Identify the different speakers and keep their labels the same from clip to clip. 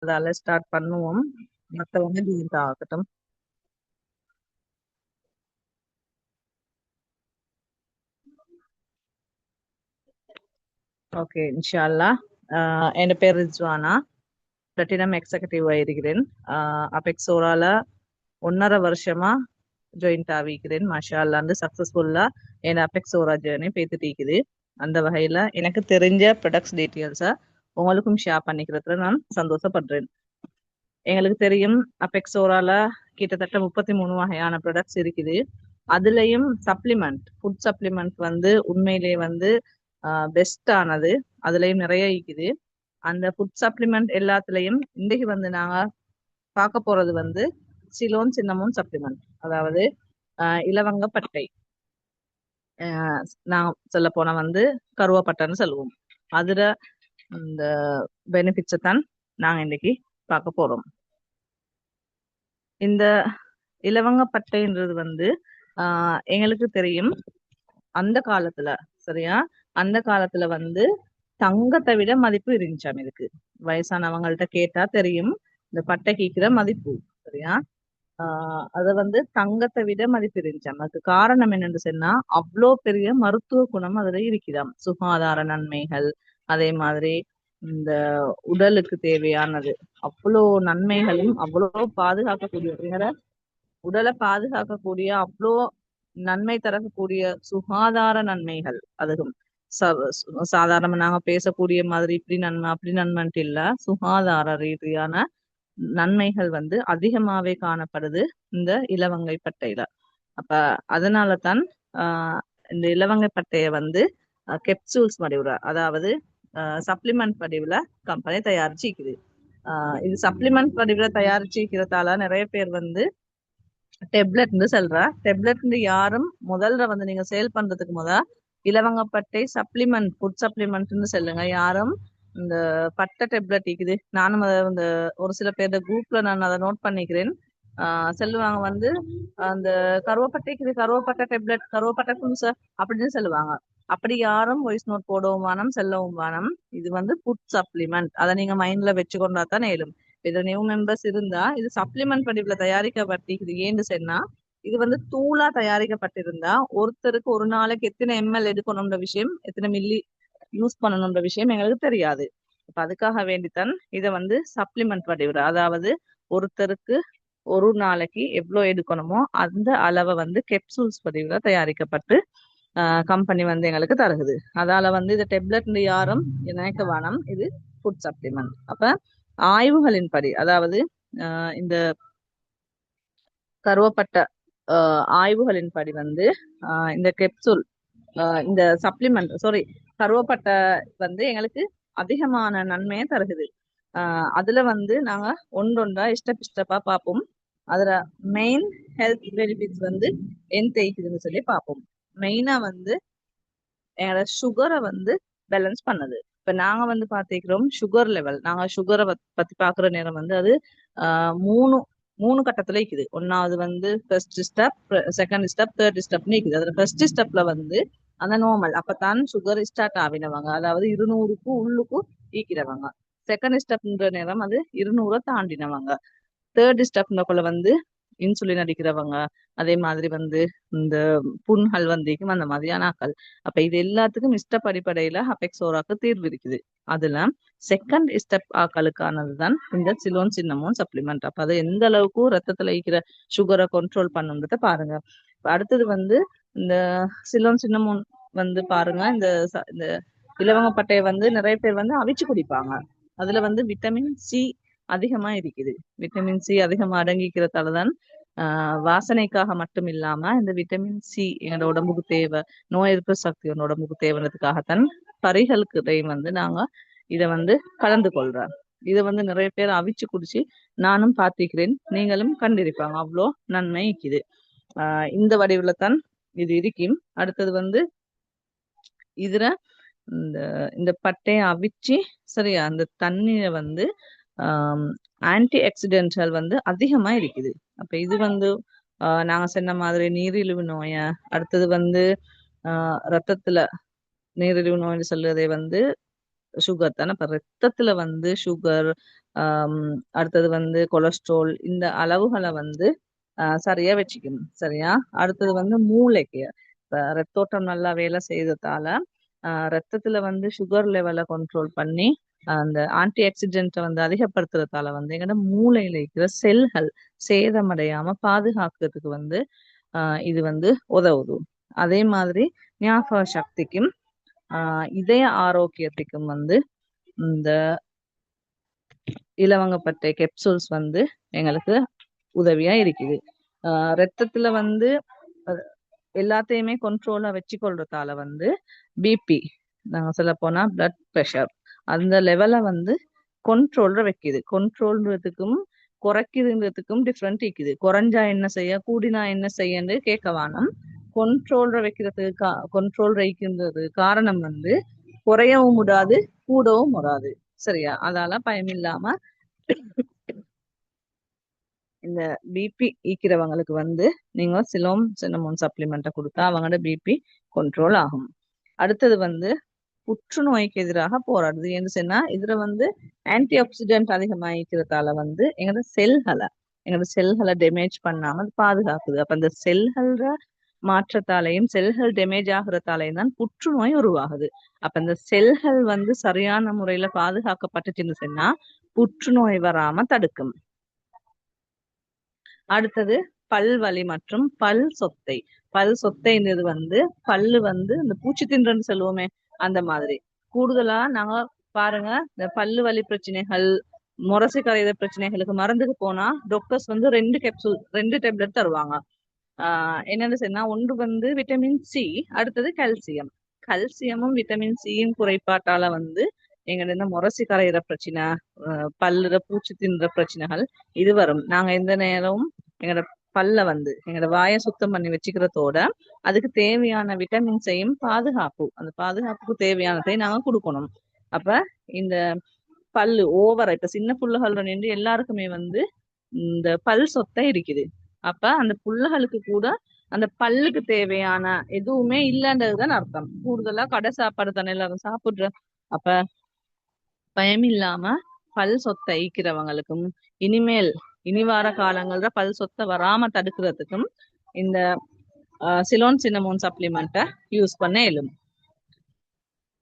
Speaker 1: அதால ஸ்டார்ட் பண்ணுவோம். மத்தவங்க ஜாயின் ஆகட்டும். ஓகே, இன்ஷா அல்லாஹ். என் பேர் ரிஜ்வானா. பிளாட்டினம் எக்ஸிகூட்டிவ் இருக்கிறேன். அபெக்ஸோரால 1.5 வருஷமா ஜாயின்ட் ஆகிக்கிறேன். மாஷா அல்லாண்டு சக்சஸ்ஃபுல்லா என் அபெக்ஸோரா ஜேர்னி பேத்துட்டு இருக்குது. அந்த வகையில எனக்கு தெரிஞ்ச ப்ராடக்ட்ஸ் டீட்டெயில்ஸை உங்களுக்கும் ஷேர் பண்ணிக்கிறதுல நான் சந்தோஷப்படுறேன். எங்களுக்கு தெரியும் அபெக்ஸோரால கிட்டத்தட்ட 33 வகையான ப்ராடக்ட்ஸ் இருக்குது. அதுலயும் சப்ளிமெண்ட், ஃபுட் சப்ளிமெண்ட் வந்து உண்மையிலேயே வந்து பெஸ்ட் ஆனது. அதுலயும் நிறைய இருக்குது. அந்த ஃபுட் சப்ளிமெண்ட் எல்லாத்துலயும் இன்றைக்கு வந்து நாங்க பார்க்க போறது வந்து சிலோன் சின்னமோன் சப்ளிமெண்ட், அதாவது இலவங்க பட்டை. நான் சொல்ல போனா வந்து கருவப்பட்டைன்னு சொல்லுவோம். அதுல இந்த பெனிஃபிட்ஸை தான் நாங்க இன்னைக்கு பார்க்க போறோம். இந்த இலவங்க பட்டைன்றது வந்து எங்களுக்கு தெரியும் அந்த காலத்துல, சரியா, அந்த காலத்துல வந்து தங்கத்தை விட மதிப்பு இருந்துச்சாம் இதுக்கு. வயசானவங்கள்ட்ட கேட்டா தெரியும் இந்த பட்டை கீக்கிற மதிப்பு, சரியா. அத வந்து தங்கத்தை விட மதிப்பு இருந்துச்சாம். அதுக்கு காரணம் என்னன்னு சொன்னா அவ்வளோ பெரிய மருத்துவ குணம் அதுல இருக்குதாம். சுகாதார நன்மைகள், அதே மாதிரி இந்த உடலுக்கு தேவையானது அவ்வளோ நன்மைகளும், அவ்வளோ பாதுகாக்கக்கூடிய, உடலை பாதுகாக்கக்கூடிய அவ்வளோ நன்மை தரக்கூடிய சுகாதார நன்மைகள். அதுவும் சாதாரண நாங்க பேசக்கூடிய மாதிரி இப்படி நன்மை அப்படி நன்மைன்ட்டு இல்ல, சுகாதார ரீதியான நன்மைகள் வந்து அதிகமாவே காணப்படுது இந்த இலவங்கை பட்டையில. அப்ப அதனால தான் இந்த இலவங்கை பட்டைய வந்து கெப்சூல்ஸ் வடிவுல, அதாவது சப்ளிமெண்ட் வடிவுல கம்பெனி தயாரிச்சுக்குது. இது சப்ளிமெண்ட் வடிவுல தயாரிச்சுக்கிறதால நிறைய பேர் வந்து டெப்லெட்னு சொல்ற. டெப்லெட் யாரும் முதல்ல வந்து நீங்க சேல் பண்றதுக்கு இலவங்கப்பட்டை சப்ளிமெண்ட், ஃபுட் சப்ளிமெண்ட்னு சொல்லுங்க. யாரும் இந்த பட்டை டெப்லெட் இருக்குது. நானும் அதை இந்த ஒரு சில பேர் குரூப்ல நான் அதை நோட் பண்ணிக்கிறேன். சொல்லுவாங்க வந்து அந்த கருவப்பட்டைக்கு கருவப்பட்டை டெப்லெட், கருவப்பட்டை புதுசா அப்படின்னு சொல்லுவாங்க. அப்படி யாரும் வாய்ஸ் நோட் போடவும் வேணும், செல்லவும் வேணும். இது வந்து ஃபுட் சப்ளிமெண்ட், அதை நீங்க மைண்ட்ல வச்சுக்கொண்டா தான் ஏழும். இது நியூ மெம்பர்ஸ் இருந்தா இது சப்ளிமெண்ட் வடிவுல தயாரிக்கப்பட்டிருக்குது. ஏன்னு சொன்னா இது வந்து தூளா தயாரிக்கப்பட்டிருந்தா ஒருத்தருக்கு ஒரு நாளைக்கு எத்தனை எம்எல் எடுக்கணும்ன்ற விஷயம், எத்தனை மில்லி யூஸ் பண்ணணும்ன்ற விஷயம் எங்களுக்கு தெரியாது. அப்ப அதுக்காக வேண்டித்தான் இதை வந்து சப்ளிமெண்ட் வடிவுல, அதாவது ஒருத்தருக்கு ஒரு நாளைக்கு எவ்வளவு எடுக்கணுமோ அந்த அளவை வந்து கெப்சூல்ஸ் வடிவுல தயாரிக்கப்பட்டு கம்பெனி வந்து எங்களுக்கு தருகுது. அதால வந்து இது டெப்லெட் யாரும் நினைக்க வேணாம், இது ஃபுட் சப்ளிமெண்ட். அப்ப ஆய்வுகளின் படி, அதாவது இந்த கருவப்பட்ட ஆய்வுகளின் படி வந்து இந்த கெப்சூல், இந்த சப்ளிமெண்ட், சாரி, கருவப்பட்ட வந்து எங்களுக்கு அதிகமான நன்மையை தருகுது. அதுல வந்து நாங்க ஒன்றொன்றா ஸ்டெப்பா பார்ப்போம். அதுல மெயின் ஹெல்த் பெனிஃபிட்ஸ் வந்து எந்த இருக்குதுன்னு சொல்லி பார்ப்போம். மெயினா வந்து எங்களோட சுகரை வந்து பேலன்ஸ் பண்ணுது. இப்ப நாங்க வந்து பாத்துக்கிறோம் சுகர் லெவல். நாங்க சுகரை பத்தி பாக்குற நேரம் வந்து அது மூணு மூணு கட்டத்துல இருக்குது. ஒன்னாவது வந்து first step, second step, third ஸ்டெப்னு இருக்குது. அதுல ஃபர்ஸ்ட் ஸ்டெப்ல வந்து அந்த நார்மல், அப்பதான் சுகர் ஸ்டார்ட் ஆகினவங்க, அதாவது 200க்கு உள்ளுக்கு ஈக்கிறவங்க. செகண்ட் ஸ்டெப்ன்ற நேரம் அது 200 தாண்டினவங்க. தேர்ட் ஸ்டெப்னக்குள்ள வந்து இன்சுலின் அடிக்கிறவங்க, அதே மாதிரி வந்து இந்த புண்கள் வந்திக்கும் அந்த மாதிரியான ஆக்கள். அப்ப இது எல்லாத்துக்கும் இஷ்டப்படிப்படையில அபெக்ஸோராக்கு தீர்வு இருக்குது. அதுல செகண்ட் ஸ்டெப் ஆக்களுக்கானதுதான் இந்த சிலோன் சின்னமோன் சப்ளிமெண்ட். அப்ப அது எந்த அளவுக்கு ரத்தத்துல இருக்கிற சுகரை கண்ட்ரோல் பண்ணுன்றத பாருங்க. அடுத்தது வந்து இந்த சிலோன் சின்னமோன் வந்து பாருங்க, இந்த இலவங்க பட்டையை வந்து நிறைய பேர் வந்து அவிச்சு குடிப்பாங்க. அதுல வந்து விட்டமின் சி அதிகமா இருக்குது. விட்டமின் சி அதிகமா அடங்கிக்கிறதாலதான் வாசனைக்காக மட்டும் இல்லாம இந்த விட்டமின் சி எங்களோட உடம்புக்கு தேவை, நோய் எதிர்ப்பு சக்தி உடம்புக்கு தேவைன்றதுக்காகத்தான் பறிகளுக்கு வந்து நாங்க இத வந்து கலந்து கொள்றோம். இதை வந்து நிறைய பேர் அவிச்சு குடிச்சு நானும் பார்த்திருக்கிறேன், நீங்களும் கண்டிருப்பாங்க. அவ்வளோ நன்மை இருக்குது. இந்த வடிவுல தான் இது இருக்கும். அடுத்தது வந்து இதுல இந்த இந்த பட்டையை அவிச்சு, சரியா, அந்த தண்ணிய வந்து ஆன்டி ஆக்சிடென்ட்கள் வந்து அதிகமா இருக்குது. அப்ப இது வந்து நாங்க சொன்ன மாதிரி நீரிழிவு நோய, அடுத்தது வந்து ரத்தத்துல நீரிழிவு நோய்னு சொல்றதே வந்து சுகர் தானே. இப்ப ரத்தத்துல வந்து சுகர், அடுத்தது வந்து கொலஸ்ட்ரால், இந்த அளவுகளை வந்து சரியா வச்சுக்கணும். சரியா? அடுத்தது வந்து மூளைக்கு ரத்தோட்டம் நல்லா வேலை செய்ததால ரத்தத்துல வந்து சுகர் லெவலை கண்ட்ரோல் பண்ணி அந்த ஆன்டி ஆக்சிடென்ட்டை வந்து அதிகப்படுத்துறதால வந்து எங்கன்னா மூளையில இருக்கிற செல்கள் சேதமடையாம பாதுகாக்கிறதுக்கு வந்து இது வந்து உதவுது. அதே மாதிரி ஞாபக சக்திக்கும் இதய ஆரோக்கியத்துக்கும் வந்து இந்த இலவங்கப்பட்டை கெப்சூல்ஸ் வந்து எங்களுக்கு உதவியா இருக்குது. ரத்தத்துல வந்து எல்லாத்தையுமே கண்ட்ரோலா வச்சுக்கொள்றதால வந்து பிபி, நாங்க சொல்ல போனா பிளட் ப்ரெஷர், அந்த லெவலை வந்து கண்ட்ரோல்ல வைக்குது. கண்ட்ரோல்ன்றதுக்கும் குறைக்குதுன்றதுக்கும் டிஃப்ரெண்ட் இருக்குது. குறைஞ்சா என்ன செய்ய, கூடினா என்ன செய்யன்னு கேட்க வேணும். கண்ட்ரோல்ல வைக்கிறதுக்கு கண்ட்ரோல் வைக்கின்றது காரணம் வந்து குறையவும் விடாது, கூடவும் வராது. சரியா? அதால பயமில்லாம இந்த பிபி ஈக்கிறவங்களுக்கு வந்து நீங்க சிலோம் சின்னமோன் சப்ளிமெண்ட்டை கொடுத்தா அவங்களோட பிபி கண்ட்ரோல் ஆகும். அடுத்தது வந்து புற்றுநோய்க்கு எதிராக போராடுது. என்று சொன்னா இதுல வந்து ஆன்டி ஆக்சிடென்ட் அதிகமாகிக்கிறதால வந்து எங்களோட செல்களை டேமேஜ் பண்ணாம பாதுகாக்குது. அப்ப அந்த செல்கள மாற்றத்தாலையும் செல்கள் டேமேஜ் ஆகுறதாலையும் தான் புற்றுநோய் உருவாகுது. அப்ப இந்த செல்கள் வந்து சரியான முறையில பாதுகாக்கப்பட்டுச்சுன்னு சொன்னா புற்றுநோய் வராம தடுக்கும். அடுத்தது பல்வலி மற்றும் பல் சொத்தை. பல் சொத்தைன்றது வந்து பல்லு வந்து இந்த பூச்சி தின்றன்னு சொல்லுவோமே அந்த மாதிரி. கூடுதலா நாங்க பாருங்க, இந்த பல்லு வலி பிரச்சனைகள், முரசு கரையிற பிரச்சனைகளுக்கு மருந்துக்கு போனா டாக்டர்ஸ் வந்து 2 டேப்லெட் தருவாங்க. என்னன்னு சொன்னா ஒன்று வந்து விட்டமின் சி, அடுத்தது கால்சியம். கால்சியமும் விட்டமின் சியும் குறைபாட்டால வந்து எங்க இந்த முரசு கரையிற பிரச்சனை, பல்லுற பூச்சி தின்ற பிரச்சனைகள் இது வரும். நாங்க எந்த நேரமும் எங்களோட பல்ல வந்து எங்களோட வாயை சுத்தம் பண்ணி வச்சுக்கிறதோட அதுக்கு தேவையான விட்டமின்ஸையும் அந்த பாதுகாப்புக்கு தேவையானதை நாங்க கொடுக்கணும். அப்ப இந்த பல்லு ஓவரா இப்ப சின்ன புள்ளுகள் நின்று எல்லாருக்குமே வந்து இந்த பல் சொத்தை இருக்குது. அப்ப அந்த புள்ளைகளுக்கு கூட அந்த பல்லுக்கு தேவையான எதுவுமே இல்லைன்றதுதான் அர்த்தம். கூடுதலா கடை சாப்பாடு தானே எல்லாரும் சாப்பிடுற. அப்ப பயமில்லாம பல் சொத்தை ஈக்கிறவங்களுக்கும் இனி வார காலங்கள்ல பல் சொத்தை வராம தடுக்கிறதுக்கும் இந்த சிலோன் சின்னமோன் சப்ளிமெண்ட்டை யூஸ் பண்ண இயலும்.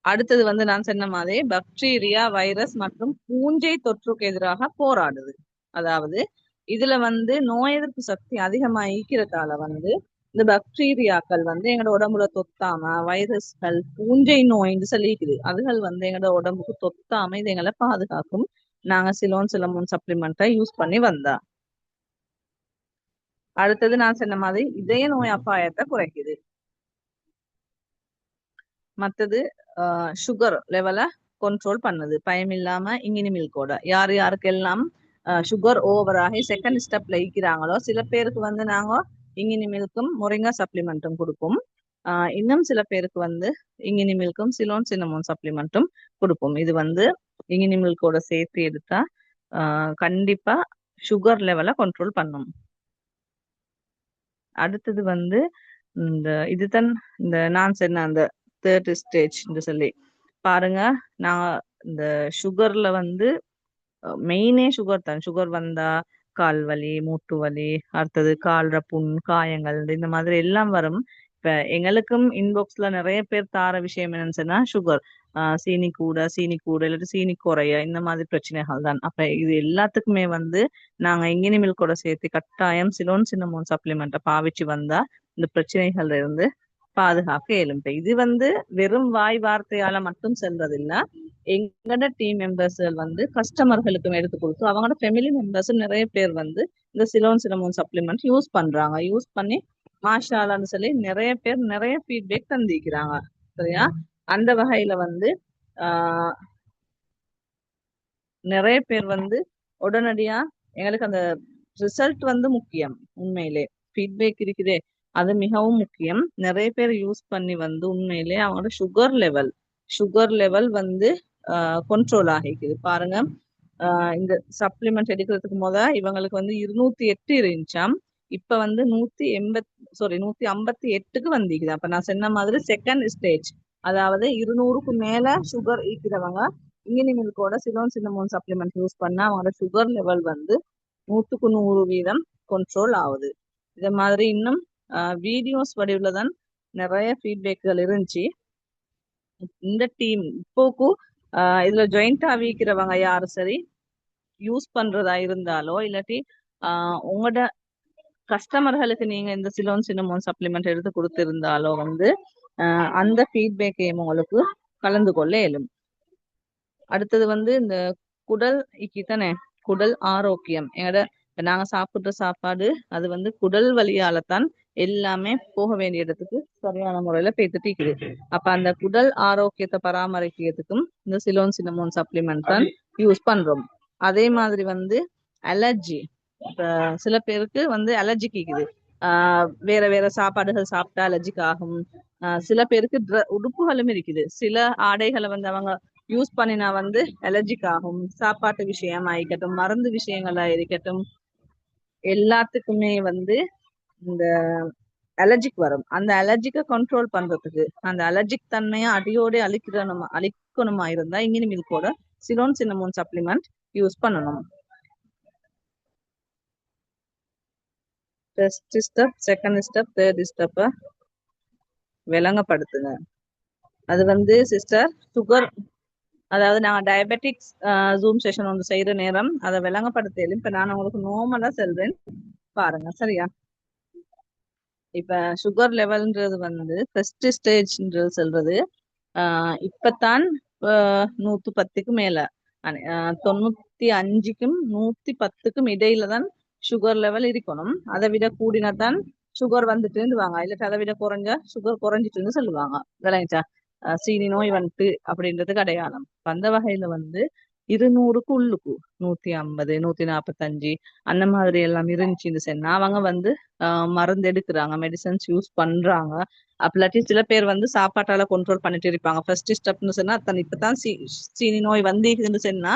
Speaker 1: அடுத்தது வந்து நான் சொன்ன மாதிரி பாக்டீரியா, வைரஸ் மற்றும் பூஞ்சை தொற்றுக்கு எதிராக போராடுது. அதாவது இதுல வந்து நோய் எதிர்ப்பு சக்தி அதிகமா ஈக்கிறதால வந்து இந்த பாக்டீரியாக்கள் வந்து எங்களோட உடம்புல தொத்தாம, வைரஸ்கள், பூஞ்சை நோய்ன்னு சொல்லிக்குது, அதுகள் வந்து எங்களோட உடம்புக்கு தொத்தாம இது எங்களை பாதுகாக்கும். நாங்க சிலோன் சிலமோன் சப்ளிமெண்ட்டை யூஸ் பண்ணி வந்தா. அடுத்தது நான் சொன்ன மாதிரி இதய நோய் அபாயத்தை குறைக்குது. மற்றது சுகர் லெவலை கண்ட்ரோல் பண்ணுது. பயமில்லாம இங்கினி மில்கோட யார் யாருக்கெல்லாம் சுகர் ஓவர் ஆகி செகண்ட் ஸ்டெப்ல ஈக்கிறாங்களோ சில பேருக்கு வந்து நாங்க இங்கினி மில்க்கும் முருங்கா சப்ளிமெண்ட்டும் கொடுப்போம். இன்னும் சில பேருக்கு வந்து இங்கினி மில்க்கும் சிலோன் சின்னமோன் சப்ளிமெண்ட்டும் கொடுப்போம். இது வந்து இங்கினி மில்கோட சேர்த்து எடுத்தா கண்டிப்பா சுகர் லெவலை கண்ட்ரோல் பண்ணும். அடுத்தது வந்து இதுதான் இந்த நான் சொன்ன அந்த 3rd ஸ்டேஜ் சொல்லி பாருங்க. நான் இந்த சுகர்ல வந்து மெயினே சுகர் தான். சுகர் வந்தா கால் வலி, மூட்டு வலி, அடுத்தது கால்ற புண், காயங்கள், இந்த மாதிரி எல்லாம் வரும். இப்ப எங்களுக்கும் இன்பாக்ஸ்ல நிறைய பேர் தார விஷயம் என்னன்னு சொன்னா சுகர், சீனி கூட இல்லாட்டி சீனி குறைய, இந்த மாதிரி பிரச்சனைகள் தான். அப்ப இது எல்லாத்துக்குமே வந்து நாங்க இங்கினி மில்கோட சேர்த்து கட்டாயம் சிலோன் சின்னமோன் சப்ளிமெண்ட்டை பாவிச்சு வந்தா இந்த பிரச்சனைகள்ல இருந்து பாதுகாக்க இயலும். இது வந்து வெறும் வாய் வார்த்தையால மட்டும் செல்றதில்ல. எங்களோட டீம் மெம்பர்ஸ்கள் வந்து கஸ்டமர்களுக்கும் எடுத்து கொடுத்து அவங்களோட ஃபேமிலி மெம்பர்ஸும் நிறைய பேர் வந்து இந்த சிலோன் சின்னமோன் சப்ளிமெண்ட் யூஸ் பண்றாங்க. யூஸ் பண்ணி மாஷாலான்னு சொல்லி நிறைய பேர் நிறைய ஃபீட்பேக் தந்திக்கிறாங்க. சரியா? அந்த வகையில வந்து நிறைய பேர் வந்து உடனடியா எங்களுக்கு அந்த ரிசல்ட் வந்து முக்கியம். உண்மையிலே ஃபீட்பேக் இருக்குதே அது மிகவும் முக்கியம். நிறைய பேர் யூஸ் பண்ணி வந்து உண்மையிலே அவங்களோட சுகர் லெவல் வந்து கண்ட்ரோல் ஆகிக்குது. பாருங்க, இந்த சப்ளிமெண்ட் எடுக்கிறதுக்கு இவங்களுக்கு வந்து 208 இருந்துச்சாம். இப்ப வந்து 158க்கு வந்திக்குது. அப்ப நான் சொன்ன மாதிரி செகண்ட் ஸ்டேஜ், அதாவது 200க்கு மேல சுகர் ஈக்கிறவங்க இங்கினி மில்கோட சிலோன் சின்னமோன் சப்ளிமெண்ட் யூஸ் பண்ணா அவங்களோட சுகர் லெவல் வந்து 100% கண்ட்ரோல் ஆகுது. இத மாதிரி இன்னும் வீடியோஸ் வடிவில் தான் நிறைய ஃபீட்பேக்குகள் இருந்துச்சு. இந்த டீம் இப்போக்கும் இதுல ஜாயிண்டா வீக்கிறவங்க யாரும் சரி யூஸ் பண்றதா இருந்தாலோ இல்லாட்டி உங்களோட கஸ்டமர்களுக்கு நீங்க இந்த சிலோன் சின்னமோன் சப்ளிமெண்ட் எடுத்து கொடுத்திருந்தாலோ வந்து அந்த ஃபீட்பேக்கையும் உங்களுக்கு கலந்து கொள்ள இயலும். அடுத்தது வந்து இந்த குடல் தானே குடல் ஆரோக்கியம் எங்கட நாங்க சாப்பிடுற சாப்பாடு அது வந்து குடல் வழியால தான் எல்லாமே போக வேண்டிய இடத்துக்கு சரியான முறையில பேத்துட்டு இருக்குது. அப்ப அந்த குடல் ஆரோக்கியத்தை பராமரிக்கிறதுக்கும் இந்த சிலோன் சின்னமோன் சப்ளிமெண்ட் தான் யூஸ் பண்றோம். அதே மாதிரி வந்து அலர்ஜி, இப்ப சில பேருக்கு வந்து அலர்ஜி கேக்குது, வேற வேற சாப்பாடுகள் சாப்பிட்டா அலர்ஜிக் ஆகும். சில பேருக்கு உடுப்புகளும் இருக்குது, சில ஆடைகளை வந்து அவங்க யூஸ் பண்ணினா வந்து அலர்ஜிக் ஆகும். சாப்பாட்டு விஷயம் ஆயிக்கட்டும், மருந்து விஷயங்களா இருக்கட்டும், எல்லாத்துக்குமே வந்து இந்த அலர்ஜிக் வரும். அந்த அலர்ஜிக்கை கண்ட்ரோல் பண்றதுக்கு அந்த அலர்ஜிக் தன்மையை அடியோட அழிக்கணுமா இருந்தா இங்கினி மில்கோட சிலோன் சின்னமோன் சப்ளிமெண்ட் யூஸ் பண்ணணும். First step, second step, third ஸ்டெப்பை விளங்கப்படுத்துங்க. அது வந்து சிஸ்டர் சுகர், அதாவது நாங்க டயபெட்டிக்ஸ் ஜூம் செஷன் ஒன்று செய்யற நேரம் அதை விளங்கப்படுத்தலும். இப்ப நான் உங்களுக்கு நார்மலா சொல்றேன் பாருங்க, சரியா? இப்ப சுகர் லெவல்ன்றது வந்து ஃபர்ஸ்ட் ஸ்டேஜ்ன்றது சொல்றது இப்பதான் 110க்கு மேல 95க்கும் 110க்கும் இடையில தான் சுகர் லெவல் இருக்கணும். அதை விட கூடினதான் சுகர் வந்துட்டுன்னு வாங்க, இல்லாட்டி அதை விட குறைஞ்சா சுகர் குறைஞ்சிட்டுன்னு சொல்லுவாங்க. விளங்கிச்சா? சீனி நோய் வந்துட்டு அப்படின்றதுக்கு அடையாளம். அந்த வகையில வந்து 200க்கு உள்ளுக்கு 150 145 அந்த மாதிரி எல்லாம் இருந்துச்சுன்னு சொன்னா அவங்க வந்து மருந்து எடுக்கிறாங்க, மெடிசன்ஸ் யூஸ் பண்றாங்க. அப்படி சில பேர் வந்து சாப்பாட்டால கண்ட்ரோல் பண்ணிட்டு இருப்பாங்க. ஃபர்ஸ்ட் ஸ்டெப்னு சொன்னா தன் இப்பதான் சீனி நோய் வந்தீங்கன்னு சொன்னா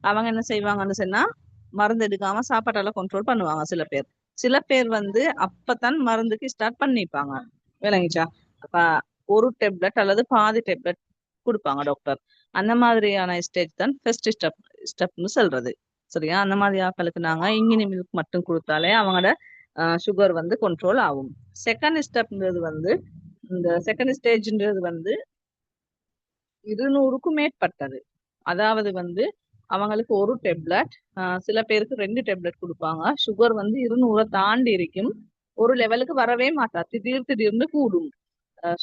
Speaker 1: அவங்க என்ன செய்வாங்கன்னு சொன்னா மருந்து எடுக்காம சாப்பாட்டால கண்ட்ரோல் பண்ணுவாங்க. சில பேர் வந்து அப்பதான் மருந்துக்கு ஸ்டார்ட் பண்ணிப்பாங்க. விளங்கிச்சா? அப்ப ஒரு டேப்லெட் அல்லது பாதி டேப்லெட் கொடுப்பாங்க டாக்டர். அந்த மாதிரியான ஸ்டேஜ் தான் ஃபர்ஸ்ட் ஸ்டெப்னு சொல்றது. சரியா? அந்த மாதிரி ஆட்களுக்கு நாங்க இங்கினி மில்க் மட்டும் கொடுத்தாலே அவங்களோட சுகர் வந்து கண்ட்ரோல் ஆகும். செகண்ட் ஸ்டெப்ன்றது வந்து இந்த செகண்ட் ஸ்டேஜ்ன்றது வந்து 200க்கும் மேற்பட்டது. அதாவது வந்து அவங்களுக்கு ஒரு டேப்லெட், சில பேருக்கு 2 டேப்லெட் கொடுப்பாங்க. சுகர் வந்து 200 தாண்டி இருக்கும். ஒரு லெவலுக்கு வரவே மாட்டா, திடீர்னு கூடும்.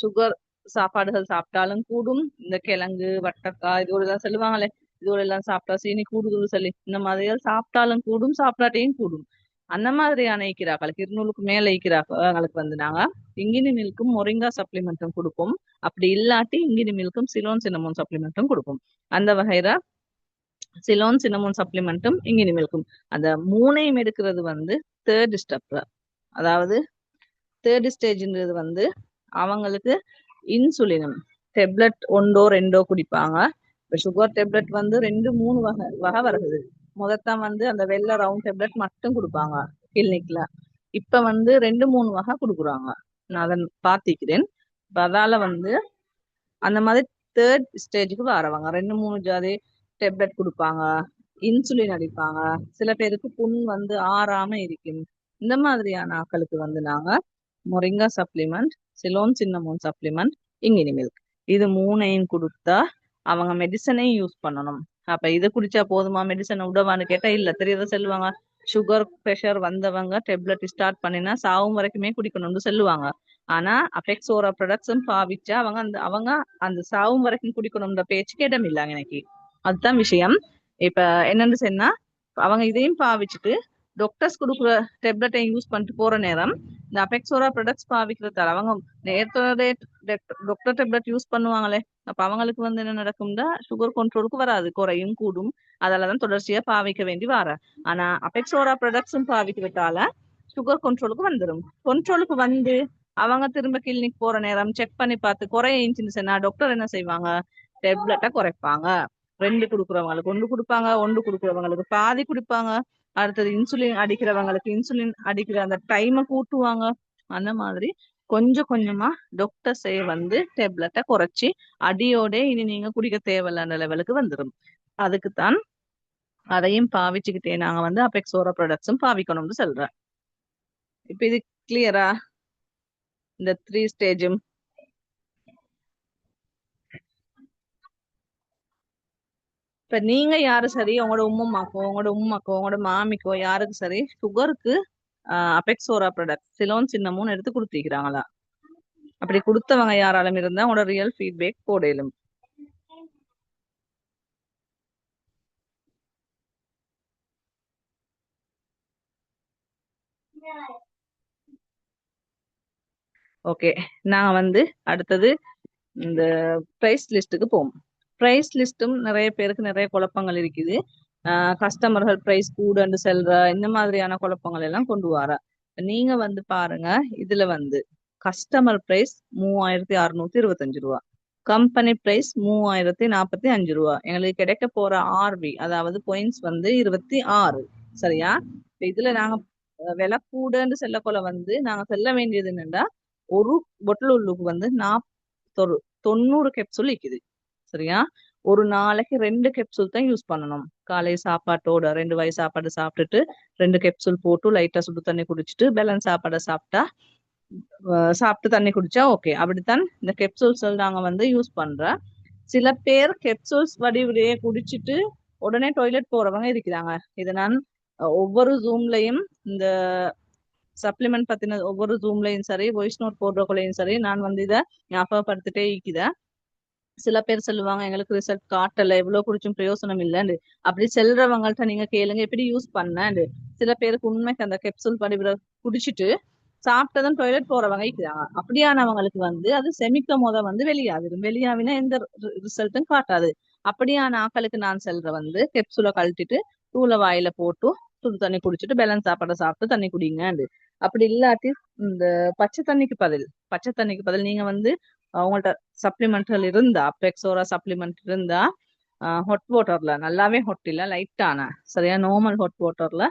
Speaker 1: சுகர் சாப்பாடுகள் சாப்பிட்டாலும் கூடும். இந்த கிழங்கு, வட்டக்காய் இதோட எல்லாம் சொல்லுவாங்களே, இதோட எல்லாம் சாப்பிட்டா சீனி கூடுதுன்னு சொல்லி இந்த மாதிரியால் சாப்பிட்டாலும் கூடும், சாப்பிடாட்டையும் கூடும். அந்த மாதிரியான ஈக்கிறாக்களுக்கு 200க்கு மேல ஈக்கிறாங்களுக்கு வந்து நாங்க இங்கினி மில்க்கும் மொரிங்கா சப்ளிமெண்ட்டும் கொடுப்போம். அப்படி இல்லாட்டி இங்கினி மில்க்கும் சிலோன் சின்னமோன் சப்ளிமெண்ட்டும் கொடுப்போம். அந்த வகையில சிலோன் சின்னமோன் சப்ளிமெண்ட்டும் இங்கினி மில்க்கும் அந்த மூணையும் எடுக்கிறது வந்து தேர்ட் ஸ்டெப். அதாவது தேர்ட் ஸ்டேஜ்ன்றது வந்து அவங்களுக்கு இன்சுலினும் டெப்லெட் 1 2 குடிப்பாங்க. இப்ப சுகர் டெப்லெட் வந்து 2 3 வகை வருது. முதத்தான் வந்து அந்த வெள்ளை ரவுண்ட் டெப்லெட் மட்டும் கொடுப்பாங்க கிளினிக்ல. இப்ப வந்து 2 3 வகை கொடுக்குறாங்க. நான் அதை பார்த்திக்கிறேன். அதால வந்து அந்த மாதிரி தேர்ட் ஸ்டேஜுக்கு வரவங்க 2 3 ஜாதி டெப்லெட் கொடுப்பாங்க, இன்சுலின் அடிப்பாங்க. சில பேருக்கு புண் வந்து ஆறாம இருக்கும். இந்த மாதிரியான ஆட்களுக்கு வந்து நாங்க moringa supplement, Ceylon cinnamon supplement, இங்கினி மில்க் இது மூணையும் கொடுத்தா அவங்க மெடிசனையும் யூஸ் பண்ணணும். அப்ப இது குடிச்சா போதுமா, மெடிசன் விடவான்னு கேட்டா இல்ல, தெரியத சொல்லுவாங்க. சுகர் பிரஷர் வந்தவங்க டெப்லெட் ஸ்டார்ட் பண்ணினா சாவும் வரைக்குமே குடிக்கணும்னு சொல்லுவாங்க. ஆனா அபெக்ஸோரா ப்ராடக்ட்ஸும் பாவிச்சா அவங்க அந்த சாவும் வரைக்கும் குடிக்கணும்ன்ற பேச்சுக்கு இடம் இல்லைங்க எனக்கு. அதுதான் விஷயம். இப்ப என்னன்னு சொன்னா அவங்க இதையும் பாவிச்சுட்டு டாக்டர்ஸ் கொடுக்குற டெப்லெட்டை யூஸ் பண்ணிட்டு போற நேரம் இந்த அபெக்ஸோரா ப்ராடக்ட்ஸ் பாவிக்கிறதால அவங்க நேரத்தோட டாக்டர் டெப்லெட் யூஸ் பண்ணுவாங்களே. அப்ப அவங்களுக்கு வந்து என்ன நடக்கும்னா சுகர் கண்ட்ரோலுக்கு வராது, குறையும் கூடும். அதெல்லாம் தொடர்ச்சியா பாவிக்க வேண்டி வர. ஆனா அபெக்ஸோரா ப்ராடக்ட்ஸும் பாவிக்கிறதால சுகர் கண்ட்ரோலுக்கு வந்துடும். கண்ட்ரோலுக்கு வந்து அவங்க திரும்ப கிளினிக் போற நேரம் செக் பண்ணி பார்த்து குறையின்னு சொன்னா டாக்டர் என்ன செய்வாங்க, டெப்லெட்டை குறைப்பாங்க. 2 கொடுக்குறவங்களுக்கு 1 கொடுப்பாங்க, 1 கொடுக்குறவங்களுக்கு பாதி கொடுப்பாங்க. அடுத்தது இன்சுலின் அடிக்கிறவங்களுக்கு இன்சுலின் அடிக்கிற அந்த டைமை கூட்டுவாங்க. அந்த மாதிரி கொஞ்சம் கொஞ்சமா டாக்டர்ஸே வந்து டேப்லெட்டை குறைச்சி அடியோட இனி நீங்க குடிக்க தேவையில்லாத லெவலுக்கு வந்துடும். அதுக்குத்தான் அதையும் பாவிச்சுக்கிட்டே நாங்க வந்து அபெக்ஸோரா ப்ராடக்ட்ஸும் பாவிக்கணும்னு சொல்றேன். இப்ப இது கிளியரா இந்த 3 ஸ்டேஜும்? இப்ப நீங்க யாரு சரி, உங்களோட உம்மாக்கோ உங்களோட மாமிக்கோ யாருக்கு சரி சுகருக்கு அபெக்ஸோரா ப்ராடக்ட் சிலோன் சின்னமும் எடுத்து கொடுத்திருக்கிறாங்களா? அப்படி கொடுத்தவங்க யாராலும் இருந்தா உங்களோட ரியல் ஃபீட்பேக் போடலும். ஓகே, நான் வந்து அடுத்தது இந்த பிரைஸ் லிஸ்ட்டுக்கு போவோம். பிரைஸ் லிஸ்ட்டும் நிறைய பேருக்கு நிறைய குழப்பங்கள் இருக்குது. கஸ்டமர்கள் பிரைஸ் கூடன்னு செல்ற இந்த மாதிரியான குழப்பங்கள் எல்லாம் கொண்டு வர நீங்க வந்து பாருங்க. இதுல வந்து கஸ்டமர் பிரைஸ் 3625 ரூபா, கம்பெனி பிரைஸ் 3045 ரூபா. எங்களுக்கு கிடைக்க போற ஆர்வி அதாவது பாயிண்ட்ஸ் வந்து 26. சரியா? இதுல நாங்க விலை கூடன்னு செல்லக்குள்ள வந்து நாங்க செல்ல வேண்டியது என்னன்னா, ஒரு பொட்டில் உள்ளுக்கு வந்து 90 கேப்சூல் இருக்குது. சரியா? ஒரு நாளைக்கு 2 கேப்சூல் தான் யூஸ் பண்ணணும். காலை சாப்பாட்டோட 2 வகை சாப்பாடு சாப்பிட்டுட்டு 2 கேப்சூல் போட்டு லைட்டா சுடு தண்ணி குடிச்சிட்டு பேலன்ஸ் சாப்பாடை சாப்பிட்டா சாப்பிட்டு தண்ணி குடிச்சா ஓகே. அப்படித்தான் இந்த கெப்சூல்ஸ் நாங்க வந்து யூஸ் பண்றோம். சில பேர் கெப்சூல்ஸ் வடிவிலேயே குடிச்சிட்டு உடனே டாய்லெட் போறவங்க இருக்கிறாங்க. இதை நான் ஒவ்வொரு ஜூம்லயும் இந்த சப்ளிமெண்ட் பத்தின ஒவ்வொரு ஜூம்லயும் சரி வாய்ஸ் நோட் போடுறக்குள்ளயும் சரி நான் வந்து இதை ஞாபகப்படுத்திட்டே இருக்கிறேன். சில பேர் சொல்லுவாங்க எங்களுக்கு ரிசல்ட் காட்டல, எவ்வளவு குடிச்சும் பிரயோசனம் இல்லைன்னு. அப்படி செல்றவங்கள்ட்ட நீங்க கேளுங்க எப்படி யூஸ் பண்ணு. சில பேருக்கு உண்மைக்கு அந்த கெப்சூல் படிவிட குடிச்சிட்டு சாப்பிட்டதும் டாய்லெட் போறவங்க இருக்கிறாங்க. அப்படியானவங்களுக்கு வந்து அது செமிக்கும் போத வந்து வெளியாகிடும். வெளியாவினா எந்த ரிசல்ட்டும் காட்டாது. அப்படியான ஆக்களுக்கு நான் செல்ற வந்து கெப்சூலை கழட்டிட்டு தூளை வாயில போட்டு சுடு தண்ணி குடிச்சிட்டு பேலன்ஸ் சாப்பாடை சாப்பிட்டு தண்ணி குடிங்க. அப்படி இல்லாட்டி இந்த பச்சை தண்ணிக்கு பதில் நீங்க வந்து அவங்கள்ட்ட சப்ளிமெண்ட்கள் இருந்தா பெக்ஸோரா சப்ளிமெண்ட் இருந்தா ஹாட் வாட்டர்ல நல்லாவே ஹாட் இல்ல லைட்டான சரியா நார்மல் ஹாட் வாட்டர்ல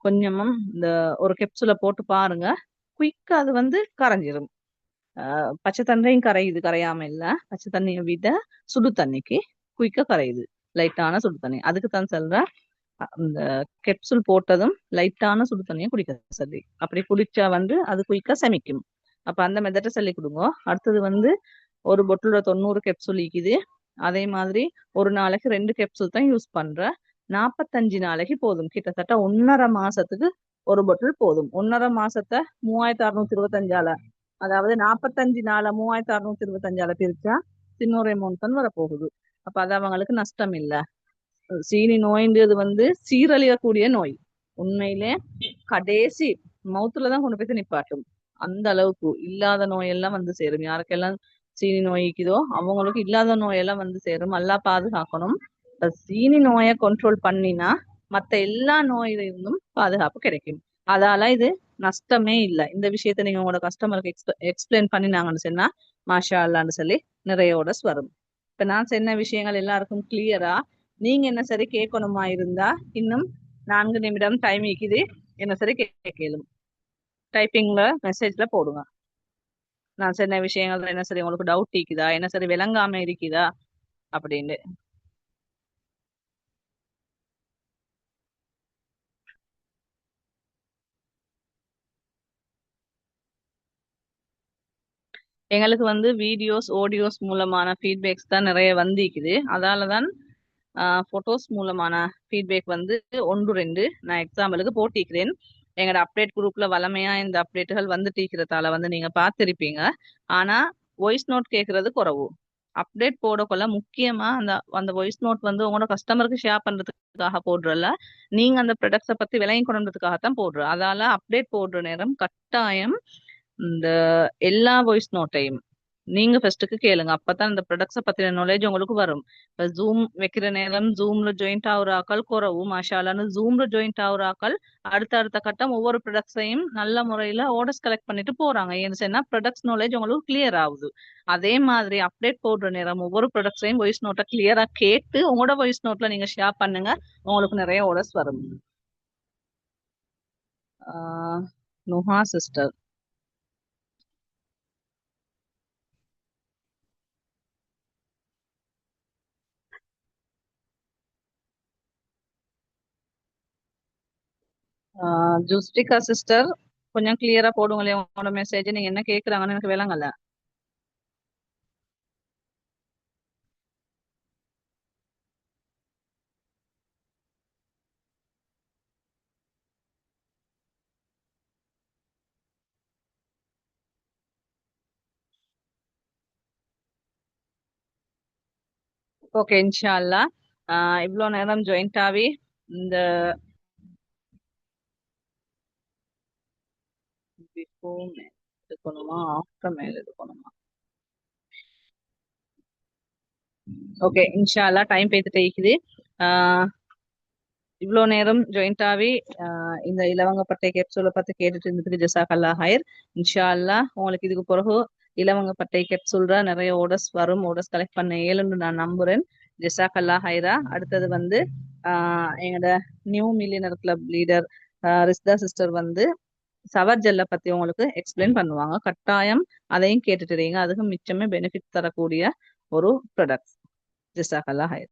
Speaker 1: கொஞ்சமும் இந்த ஒரு கெப்சூல போட்டு பாருங்க. குயிக்கா அது வந்து கரைஞ்சிரும். பச்சை தண்ணியும் கரையுது, கரையாம இல்ல. பச்சை தண்ணியை விட சுடு தண்ணிக்கு குயிக்கா கரையுது லைட்டான சுடு தண்ணி. அதுக்கு தான் சொல்றேன் இந்த கெப்சூல் போட்டதும் லைட்டான சுடு தண்ணியை குடிக்க சொல்லி. அப்படி குடிச்சா வந்து அது குயிக்கா செமிக்கும். அப்ப அந்த மெத்தட்டை சொல்லி கொடுங்க. அடுத்தது வந்து ஒரு பொட்டிலோட 90 கேப்சூல் இருக்குது. அதே மாதிரி ஒரு நாளைக்கு 2 கேப்சூல் தான் யூஸ் பண்ற. 45 நாளைக்கு போதும். கிட்டத்தட்ட 1.5 மாசத்துக்கு ஒரு பொட்டில் போதும். 1.5 மாசத்தை 3625 அதாவது 45 நாள 3625 பிரிச்சா சின்னொரு அமௌண்ட் தான் வரப்போகுது. அப்ப அது அவங்களுக்கு நஷ்டம் இல்ல. சீனி நோய்ன்றது வந்து சீரழியக்கூடிய நோய். உண்மையிலே கடைசி மவுத்துலதான் கொண்டு போய் நிப்பாட்டும். அந்த அளவுக்கு இல்லாத நோயெல்லாம் வந்து சேரும். யாருக்கெல்லாம் சீனி நோய்க்குதோ அவங்களுக்கு இல்லாத நோயெல்லாம் வந்து சேரும். நல்லா பாதுகாக்கணும். சீனி நோயை கண்ட்ரோல் பண்ணினா மத்த எல்லா நோயிலிருந்தும் பாதுகாப்பு கிடைக்கும். அதால இது நஷ்டமே இல்லை. இந்த விஷயத்த நீங்க உங்களோட கஸ்டமருக்கு எக்ஸ்பிளைன் பண்ணினாங்கன்னு சொன்னா மாஷா அல்லான்னு சொல்லி நிறைய ஆர்டர்ஸ் வரும். இப்ப நான் சொன்ன விஷயங்கள் எல்லாருக்கும் கிளியரா? நீங்க என்ன சரி கேட்கணுமா இருந்தா இன்னும் 4 நிமிடம் டைம் இருக்குது. என்ன சரி கேட்கலும் டைப்பிங்ல மெசேஜ்ல போடுங்க. நான் சொன்ன விஷயங்கள் என்ன சரி உங்களுக்கு டவுட் இருக்குதா, என்ன சரி விளங்காம இருக்குதா அப்படின்னு. எங்களுக்கு வந்து வீடியோஸ் ஆடியோஸ் மூலமான ஃபீட்பேக்ஸ் தான் நிறைய வந்திருக்குது. அதாலதான் போட்டோஸ் மூலமான ஃபீட்பேக் வந்து 1-2 நான் எக்ஸாம்பிளுக்கு போட்டிருக்கிறேன். எங்களோட அப்டேட் குரூப்ல வளமையா இந்த அப்டேட்டுகள் வந்துட்டு இருக்கிறதால வந்து நீங்க பார்த்திருப்பீங்க. ஆனா வாய்ஸ் நோட் கேட்கறது குறவு. அப்டேட் போடக்குள்ள முக்கியமா அந்த அந்த வாய்ஸ் நோட் வந்து உங்களோட கஸ்டமருக்கு ஷேர் பண்றதுக்காக போடுறல, நீங்க அந்த ப்ராடக்ட்ஸை பத்தி விளங்கி கொண்டதுக்காகத்தான் போடுற. அதால அப்டேட் போடுற நேரம் கட்டாயம் இந்த எல்லா வாய்ஸ் நோட்டையும் நீங்க ஃபர்ஸ்ட்டுக்கு கேளுங்க. அப்பதான் இந்த ப்ராடக்ட்ஸை பத்தின நாலேஜ் உங்களுக்கு வரும். இப்ப ஜூம் வைக்கிற நேரம் ஜூம்ல ஜாயிண்ட் ஆகுற ஆக்கள் குறவு. மாஷாலான்னு ஜூம்ல ஜாயிண்ட் ஆகுற ஆக்கள் அடுத்த கட்டம் ஒவ்வொரு ப்ராடக்ட்ஸையும் நல்ல முறையில ஆர்டர்ஸ் கலெக்ட் பண்ணிட்டு போறாங்க. ஏன்னு சொன்னா ப்ராடக்ட்ஸ் நாலேஜ் உங்களுக்கு கிளியர் ஆகுது. அதே மாதிரி அப்டேட் போடுற நேரம் ஒவ்வொரு ப்ராடக்ட்ஸையும் வாய்ஸ் நோட்டை கிளியரா கேட்டு உங்களோட வாய்ஸ் நோட்ல நீங்க ஷேர் பண்ணுங்க. உங்களுக்கு நிறைய ஆர்டர்ஸ் வரும். நுஹா சிஸ்டர் ஜுஸ்டிகா சிஸ்டர், கொஞ்சம் கிளியரா போடுங்களேன் உங்களோட மெசேஜ். நீங்க என்ன கேக்குறாங்கன்னு எனக்கு விளங்கல. ஓகே, இன்ஷா அல்லாஹ். இவ்வளோ நேரம் ஜாயிண்ட் ஆகி இந்த before மேல் எடுக்கணுமா ஆஃப்டர் மேல் எடுக்கணுமா? ஓகே, இன்ஷா அல்லாஹ் டைம் பேத்துட்டு இருக்குது. ஆஹ் இவ்வளோ நேரம் ஜாயிண்ட் ஆகி இந்த இலவங்கப்பட்டை கேப்சூலை பத்தி கேட்டுட்டு இருந்ததுக்கு ஜசாக் அல்லாஹ் ஹைர். இன்ஷா அல்லாஹ் உங்களுக்கு இதுக்கு பிறகு இலவங்கப்பட்டை கேப்சூல்ல நிறைய ஆர்டர்ஸ் வரும். ஆர்டர்ஸ் கலெக்ட் பண்ண இயலும்னு நான் நம்புறேன். ஜசாக் அல்லாஹ் ஹைரா. அடுத்தது வந்து எங்களோட new millionaire club leader ரிஸ்தா sister வந்து சவர் ஜெல்லை பத்தி உங்களுக்கு எக்ஸ்பிளைன் பண்ணுவாங்க. கட்டாயம் அதையும் கேட்டுட்டு இருங்க. அதுக்கு மிச்சமே பெனிஃபிட் தரக்கூடிய ஒரு ப்ராடக்ட். ஜசாக் அல்லாஹ் ஹைர்.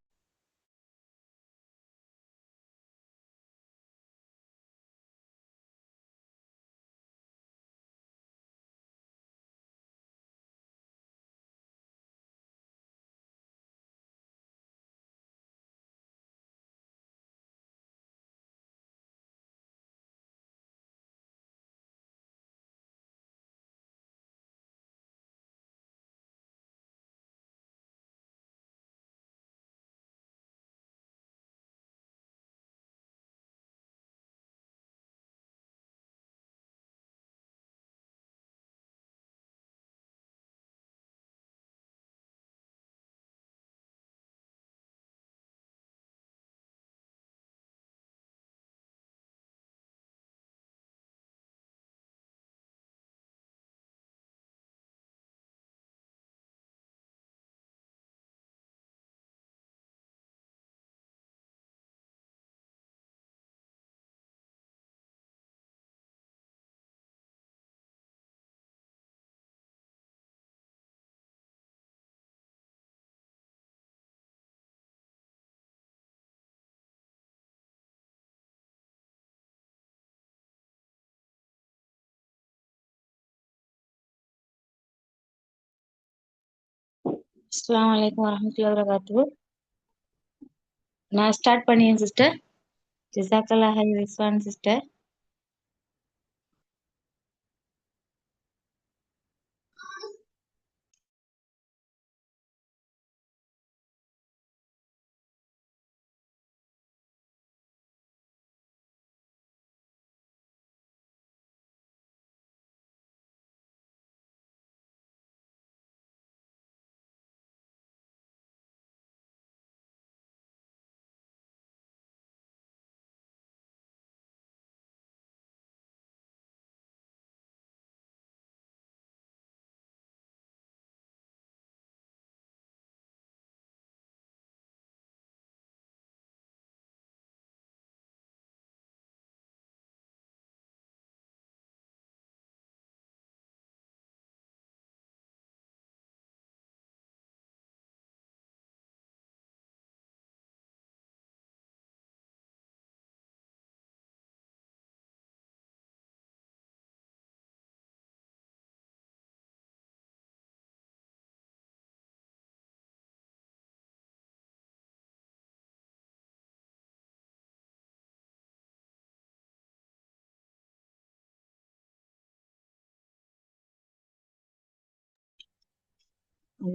Speaker 2: அஸ்ஸலாமு அலைக்கும் வரஹ்மத்துல்லாஹி வபரகாத்துஹு. நான் ஸ்டார்ட் பண்ணியேன் சிஸ்டர். ஜிசாக்கல்லாஹ் ரிஸ்வான் சிஸ்டர்.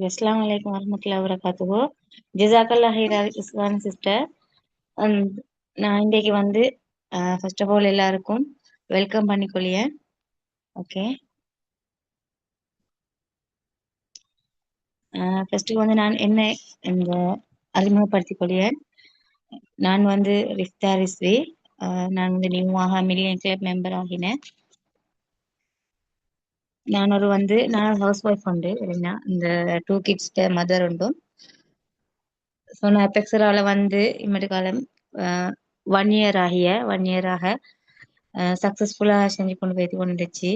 Speaker 2: அஸ்ஸலாமு அலைக்கும் வரஹ்மத்துல்லாஹி வபரகாத்துஹு. ஜிசாக்கல்லாஹ் ரிஸ்வான் சிஸ்டர். நான் இன்றைக்கு வந்து ஃபர்ஸ்ட் ஆஃப் ஆல் எல்லாருக்கும் வெல்கம் பண்ணிக்கொள்ளியேன். ஓகே, ஃபர்ஸ்ட் வந்து நான் என்ன இந்த அறிமுகப்படுத்திக் கொள்கிறேன். நான் வந்து ரிஃப்தா ரிஸ்வி. நான் வந்து நியூவாக மில்லியன் கிளப் மெம்பர் ஆகினேன். நான் ஹவுஸ் ஒய்ஃப் உண்டு இல்லைன்னா இந்த 2 கிட்ஸ் மதர் உண்டு. ஸோ நான் எபெக்ஸரால வந்து இம்மட்டு காலம் 1 இயராக சக்ஸஸ்ஃபுல்லா செஞ்சு கொண்டு போய் கொண்டுச்சு.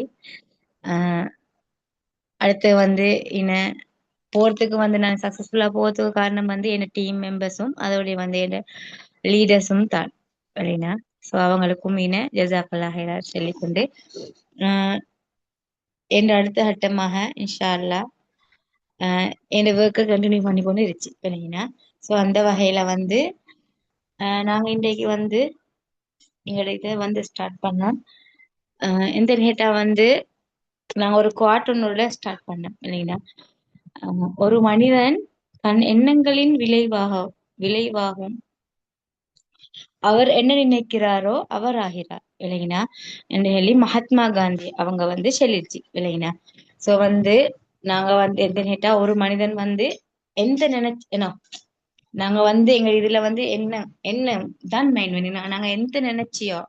Speaker 2: அடுத்து வந்து போறதுக்கு வந்து நான் சக்ஸஸ்ஃபுல்லா போறதுக்கு காரணம் வந்து என் டீம் மெம்பர்ஸும் அதோடைய வந்து என் லீடர்ஸும் தான் இல்லைன்னா. ஸோ அவங்களுக்கும் மீன ஜசாக்கல்லா ஹைரா சொல்லிக்கொண்டு என் அடுத்த கட்டமாக இன்ஷா அல்லாஹ் என் ஒர்க்கை கண்டினியூ பண்ணி கொண்டு இருந்துச்சு இல்லைங்கன்னா. ஸோ அந்த வகையில வந்து நாங்க இன்றைக்கு வந்து எங்களோட இதை வந்து ஸ்டார்ட் பண்ணோம். எந்த நேட்டா வந்து நாங்க ஒரு குவார்டனோட ஸ்டார்ட் பண்ணோம் இல்லைங்களா. ஒரு மனிதன் தன் எண்ணங்களின் விளைவாகும் அவர் என்ன நினைக்கிறாரோ அவர் ஆகிறார் இல்லைங்களா என்று சொல்லி மகாத்மா காந்தி அவங்க வந்து சொல்லிடுச்சு இல்லைங்களா. சோ வந்து நாங்க வந்து எந்த நேட்டா ஒரு மனிதன் வந்து எந்த என்ன நாங்க வந்து எங்க இதுல வந்து என்ன என்ன தான் மைண்ட் பண்ணி நாங்க எந்த நினைச்சியோ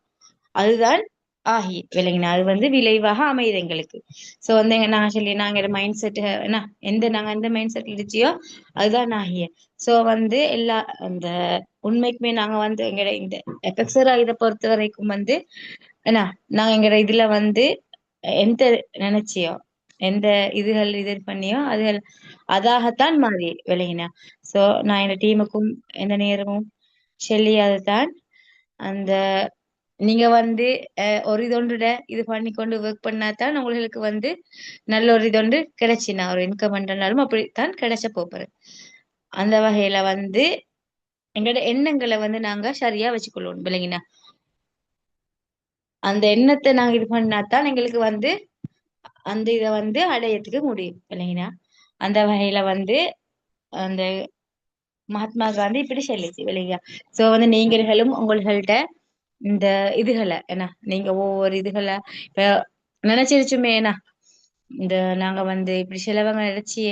Speaker 2: அதுதான் ஆகி விளங்கினா அது வந்து விளைவாக அமையுது எங்களுக்கு. சோ வந்து நாங்க சொல்லி நாங்க மைண்ட் செட் என்ன நாங்க எந்த மைண்ட் செட் இருந்துச்சியோ அதுதான் ஆகிய. சோ வந்து எல்லா அந்த உண்மைக்குமே நாங்க வந்து எங்க இந்த எபெக்சரா இதை பொறுத்த வரைக்கும் வந்து என்ன நாங்க எங்க இதுல வந்து எந்த நினைச்சியோ எந்த இது பண்ணியோ அதுகள் அதாகத்தான் மாறி விளங்கினா. சோ நான் என் டீமுக்கும் எந்த நேரமும் சொல்லி அதுதான் அந்த நீங்க வந்து ஒரு இதொண்டுட இது பண்ணி கொண்டு ஒர்க் பண்ணாதான் உங்களுக்கு வந்து நல்ல ஒரு இதொண்டு கிடைச்சினா ஒரு இன்கம் பண்றனாலும் அப்படித்தான் கிடைச்ச போறது. அந்த வகையில வந்து எங்களோட எண்ணங்களை வந்து நாங்க சரியா வச்சுக்கொள்ளணும் விளங்கினா. அந்த எண்ணத்தை நாங்க இது பண்ணாதான் எங்களுக்கு வந்து அந்த இதை வந்து அடையத்துக்கு முடியும் இல்லைங்களா. அந்த வகையில வந்து அந்த மகாத்மா காந்தி இப்படி சொல்லிச்சு இல்லைங்களா. சோ வந்து நீங்களும் உங்கள்கிட்ட இந்த இதுகளை என்ன நீங்க ஒவ்வொரு இதுகளை இப்ப நினைச்சிருச்சுமே என்ன இந்த நாங்க வந்து இப்படி சிலவங்க நினைச்சு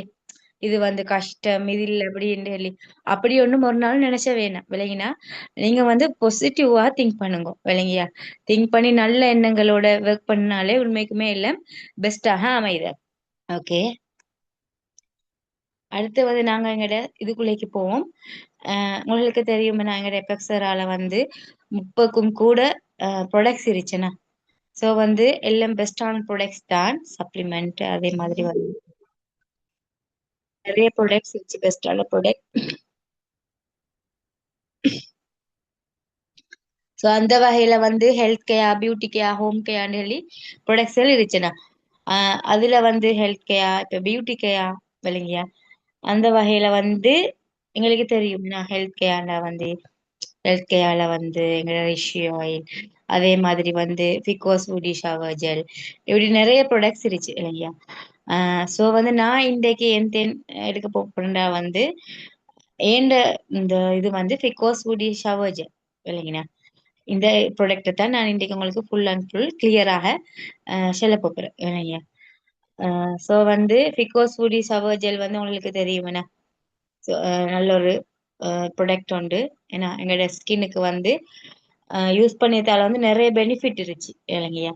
Speaker 2: இது வந்து கஷ்டம் இது இல்லை அப்படின்னு சொல்லி அப்படி ஒண்ணும் ஒரு நாள் நினைச்ச வேணாம் விளங்கினா. நீங்க வந்து பாசிட்டிவா திங்க் பண்ணுங்க விளங்கியா. திங்க் பண்ணி நல்ல எண்ணங்களோட ஒர்க் பண்ணாலே உண்மைக்குமே எல்லாம் பெஸ்டாக அமையுது. ஓகே, அடுத்து வந்து நாங்க எங்கட இதுக்குள்ளைக்கு போவோம். உங்களுக்கு தெரியும் நான் எங்கட எபெக்சரால வந்து 30க்கும் கூட ப்ராடக்ட்ஸ் இருச்சுன்னா. ஸோ வந்து எல்லாம் பெஸ்டான ப்ராடக்ட்ஸ் தான் சப்ளிமெண்ட் அதே மாதிரி வந்து நிறைய ப்ராடக்ட்ஸ் இருந்துச்சு பெஸ்டான ப்ராடக்ட். ஸோ அந்த வகையில வந்து health care beauty care home கேர்னு சொல்லி ப்ராடக்ட்ஸ் எல்லாம் இருந்துச்சுன்னா. அதுல வந்து ஹெல்த் கேர் இப்ப பியூட்டி கேர் விளங்கியா. அந்த வகையில வந்து எங்களுக்கு தெரியும் ஹெல்த் கேர்ல வந்து எங்க ரிஷி ஆயில் அதே மாதிரி வந்து ஃபிகோஸ் உடி ஷவர் ஜெல் இப்படி நிறைய ப்ராடக்ட்ஸ் இருந்துச்சு இல்லையா. ஸோ வந்து நான் இன்றைக்கு என் தென் எடுக்க போறேன்டா வந்து ஏண்ட இந்த இது வந்து ஃபிகோஸ் உடி ஷவர் ஜெல் இல்லைங்கண்ணா. இந்த ப்ராடக்ட்டை தான் நான் இன்றைக்கு உங்களுக்கு ஃபுல் அண்ட் ஃபுல் கிளியராக சொல்ல போகிறேன் இல்லைங்க. ஸோ வந்து ஃபிகோஸ் உடி ஷவர் ஜெல் வந்து உங்களுக்கு தெரியுமண்ணா. நல்ல ஒரு ப்ராடக்ட் உண்டு ஏன்னா எங்களோட ஸ்கின்னுக்கு வந்து யூஸ் பண்ணியதால வந்து நிறைய பெனிஃபிட் இருந்துச்சு இல்லைங்கய்யா.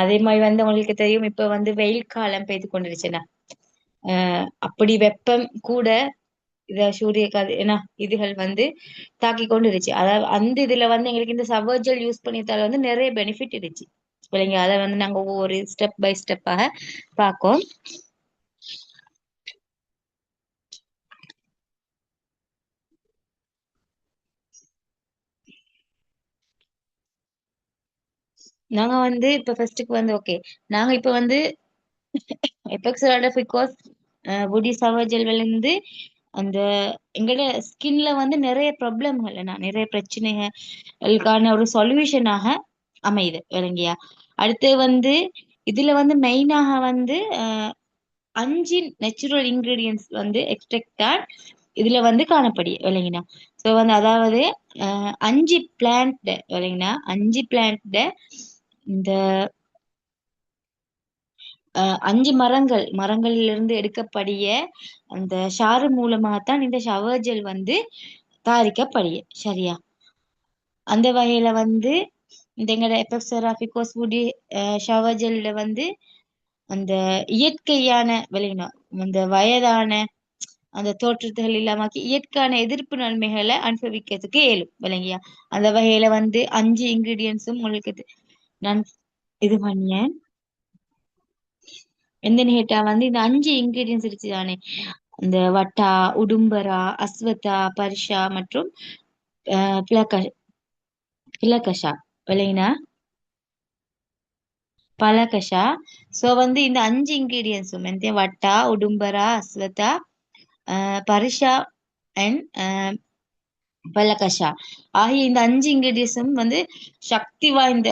Speaker 2: அதே மாதிரி வந்து உங்களுக்கு தெரியும் இப்ப வந்து வெயில் காலம் பெய்து கொண்டிருச்சுன்னா அப்படி வெப்பம் கூட இத சூரிய கதி ஏன்னா இதுகள் வந்து தாக்கி கொண்டு இருந்துச்சு. அதாவது அந்த இதுல வந்து எங்களுக்கு இந்த சவர்ஜல் யூஸ் பண்ணியதால வந்து நிறைய பெனிஃபிட் இருந்துச்சு இல்லைங்க. அதை வந்து நாங்க ஒவ்வொரு ஸ்டெப் பை ஸ்டெப்பாக பார்க்கோம். நாங்க வந்து இப்ப ஃபர்ஸ்ட்டுக்கு வந்து ஓகே நாங்க இப்ப வந்து எபெக்ஸலோட பிகாஸ் புடி சவர்ஜல் இருந்து அந்த எங்களோட ஸ்கின்ல வந்து நிறைய ப்ராப்ளம்கள் நிறைய பிரச்சனைகளுக்கான ஒரு சொல்யூஷனாக அமையுது விளங்கியா. அடுத்து வந்து இதுல வந்து மெயினாக வந்து 5 நேச்சுரல் இன்கிரீடியன்ஸ் வந்து எக்ஸ்ட்ராக்ட் இதுல வந்து காணப்படி விளங்கினா. ஸோ வந்து அதாவது 5 பிளான்ட் விளங்கினா 5 பிளான்ட் இந்த 5 மரங்களிலிருந்து எடுக்கப்படிய அந்த ஷாறு மூலமாகத்தான் இந்த ஷவர் ஜெல் வந்து தயாரிக்கப்படிய சரியா. அந்த வகையில வந்து இந்த எங்கட எபெக்ஸரா ஃபிகோஸ் வுடி ஷவர் ஜெல்ல வந்து அந்த இயற்கையான விளையினம் அந்த வயதான அந்த தோற்றத்துகள் இல்லாமக்கி இயற்கையான எதிர்ப்பு நன்மைகளை அனுபவிக்கிறதுக்கு இயலும் விளங்கியா. அந்த வகையில வந்து 5 இன்கிரீடியன்ஸும் உங்களுக்கு நான் இது பண்ணியேன். எந்த கேட்டா வந்து இந்த 5 இன்கிரீடியன்ஸ் இருக்குதானே இந்த வட்டா உடும்பரா அஸ்வத்தா பரிஷா மற்றும் பிளக்க பிலகஷா விளங்கினா பலகஷா. சோ வந்து இந்த 5 இன்கிரீடியன்ஸும் வட்டா, உடும்பரா, அஸ்வதா, பரிஷா அண்ட் பலகஷா ஆகிய இந்த 5 இன்கிரீடியன்ஸும் வந்து சக்தி வாய்ந்த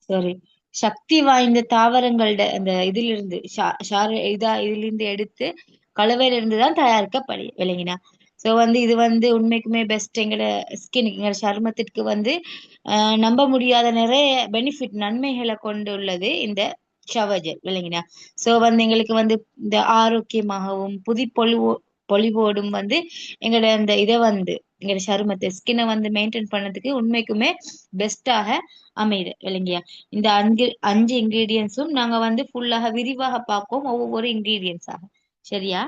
Speaker 2: சாரி சக்தி வாய்ந்த தாவரங்களோட அந்த இதிலிருந்து இதிலிருந்து எடுத்து கலவையில இருந்து தான் தயாரிக்கப்படு விளங்கினா. சோ வந்து இது வந்து உண்மைக்குமே பெஸ்ட் எங்கட ஸ்கின்னுக்கு எங்கட சருமத்திற்கு வந்து நம்ப முடியாத நிறைய பெனிஃபிட் நன்மைகளை கொண்டு உள்ளது இந்த ஷவர் ஜெல் விளங்கினா. சோ வந்து எங்களுக்கு வந்து இந்த ஆரோக்கியமாகவும் பொலிவோடும் வந்து எங்களோட அந்த இதை வந்து எங்களோட சருமத்தை ஸ்கின்னை வந்து மெயின்டைன் பண்ணதுக்கு உண்மைக்குமே பெஸ்டாக அமையுது விளங்கியா. இந்த 5 இன்கிரீடியன்ஸும் நாங்க வந்து ஃபுல்லாக விரிவாக பார்ப்போம் ஒவ்வொரு இன்கிரீடியன்ஸாக. சரியா?